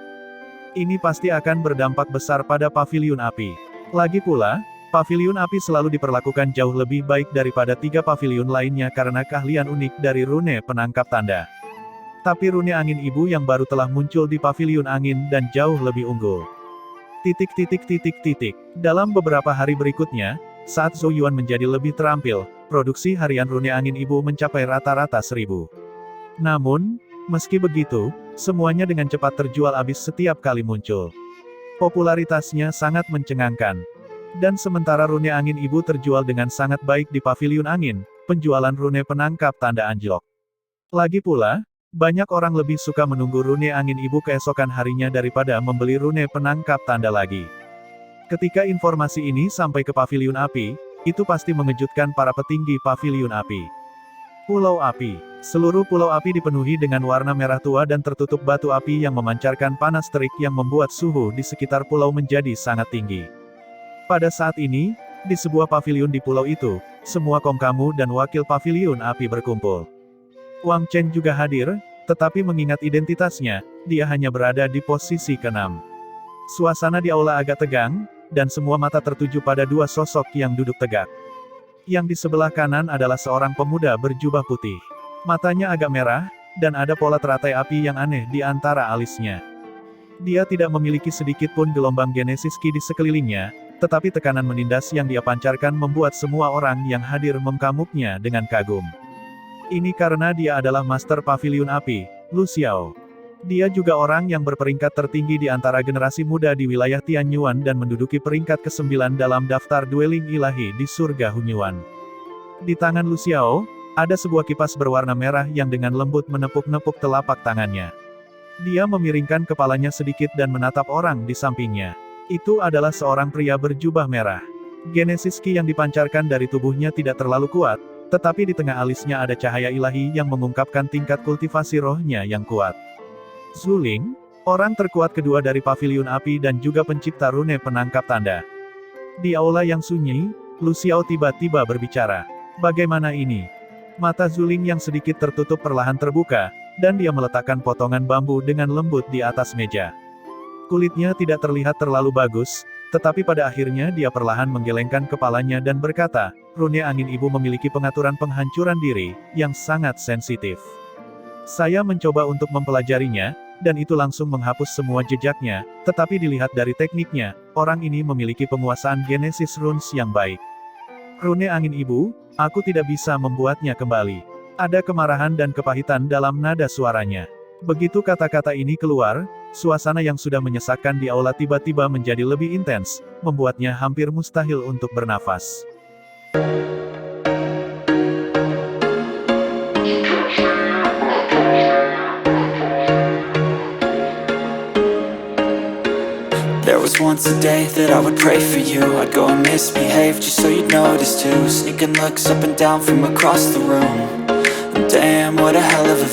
Ini pasti akan berdampak besar pada paviliun api. Lagi pula, paviliun api selalu diperlakukan jauh lebih baik daripada 3 paviliun lainnya karena keahlian unik dari rune penangkap tanda. Tapi rune angin ibu yang baru telah muncul di paviliun angin dan jauh lebih unggul. Dalam beberapa hari berikutnya, saat Zhou Yuan menjadi lebih terampil, produksi harian rune angin ibu mencapai rata-rata 1000. Namun, meski begitu, semuanya dengan cepat terjual habis setiap kali muncul. Popularitasnya sangat mencengangkan. Dan sementara rune angin ibu terjual dengan sangat baik di paviliun angin, penjualan rune penangkap tanda anjlok. Lagi pula, banyak orang lebih suka menunggu rune angin ibu keesokan harinya daripada membeli rune penangkap tanda lagi. Ketika informasi ini sampai ke paviliun api, itu pasti mengejutkan para petinggi paviliun api. Pulau Api. Seluruh pulau api dipenuhi dengan warna merah tua dan tertutup batu api yang memancarkan panas terik yang membuat suhu di sekitar pulau menjadi sangat tinggi. Pada saat ini, di sebuah paviliun di pulau itu, semua komkamu dan wakil paviliun api berkumpul. Wang Chen juga hadir, tetapi mengingat identitasnya, dia hanya berada di posisi ke-6. Suasana di aula agak tegang, dan semua mata tertuju pada dua sosok yang duduk tegak. Yang di sebelah kanan adalah seorang pemuda berjubah putih. Matanya agak merah, dan ada pola teratai api yang aneh di antara alisnya. Dia tidak memiliki sedikit pun gelombang genesis ki di sekelilingnya, tetapi tekanan menindas yang dia pancarkan membuat semua orang yang hadir mengkamuknya dengan kagum. Ini karena dia adalah Master Paviliun Api, Lu Xiao. Dia juga orang yang berperingkat tertinggi di antara generasi muda di wilayah Tianyuan dan menduduki peringkat ke-9 dalam daftar dueling ilahi di surga Hunyuan. Di tangan Lu Xiao, ada sebuah kipas berwarna merah yang dengan lembut menepuk-nepuk telapak tangannya. Dia memiringkan kepalanya sedikit dan menatap orang di sampingnya. Itu adalah seorang pria berjubah merah. Genesis ki yang dipancarkan dari tubuhnya tidak terlalu kuat, tetapi di tengah alisnya ada cahaya ilahi yang mengungkapkan tingkat kultivasi rohnya yang kuat. Zuling, orang terkuat kedua dari paviliun api dan juga pencipta rune penangkap tanda. Di aula yang sunyi, Lu Xiao tiba-tiba berbicara. Bagaimana ini? Mata Zuling yang sedikit tertutup perlahan terbuka, dan dia meletakkan potongan bambu dengan lembut di atas meja. Kulitnya tidak terlihat terlalu bagus, tetapi pada akhirnya dia perlahan menggelengkan kepalanya dan berkata, rune angin ibu memiliki pengaturan penghancuran diri, yang sangat sensitif. Saya mencoba untuk mempelajarinya, dan itu langsung menghapus semua jejaknya, tetapi dilihat dari tekniknya, orang ini memiliki penguasaan Genesis Runes yang baik. Rune angin ibu, aku tidak bisa membuatnya kembali. Ada kemarahan dan kepahitan dalam nada suaranya. Begitu kata-kata ini keluar, suasana yang sudah menyesakkan di aula tiba-tiba menjadi lebih intens, membuatnya hampir mustahil untuk bernafas. There was once a day that I would pray for you. I'd go and misbehave just so you'd notice too. Sneaking looks up and down from across the room. And damn, what a hell of a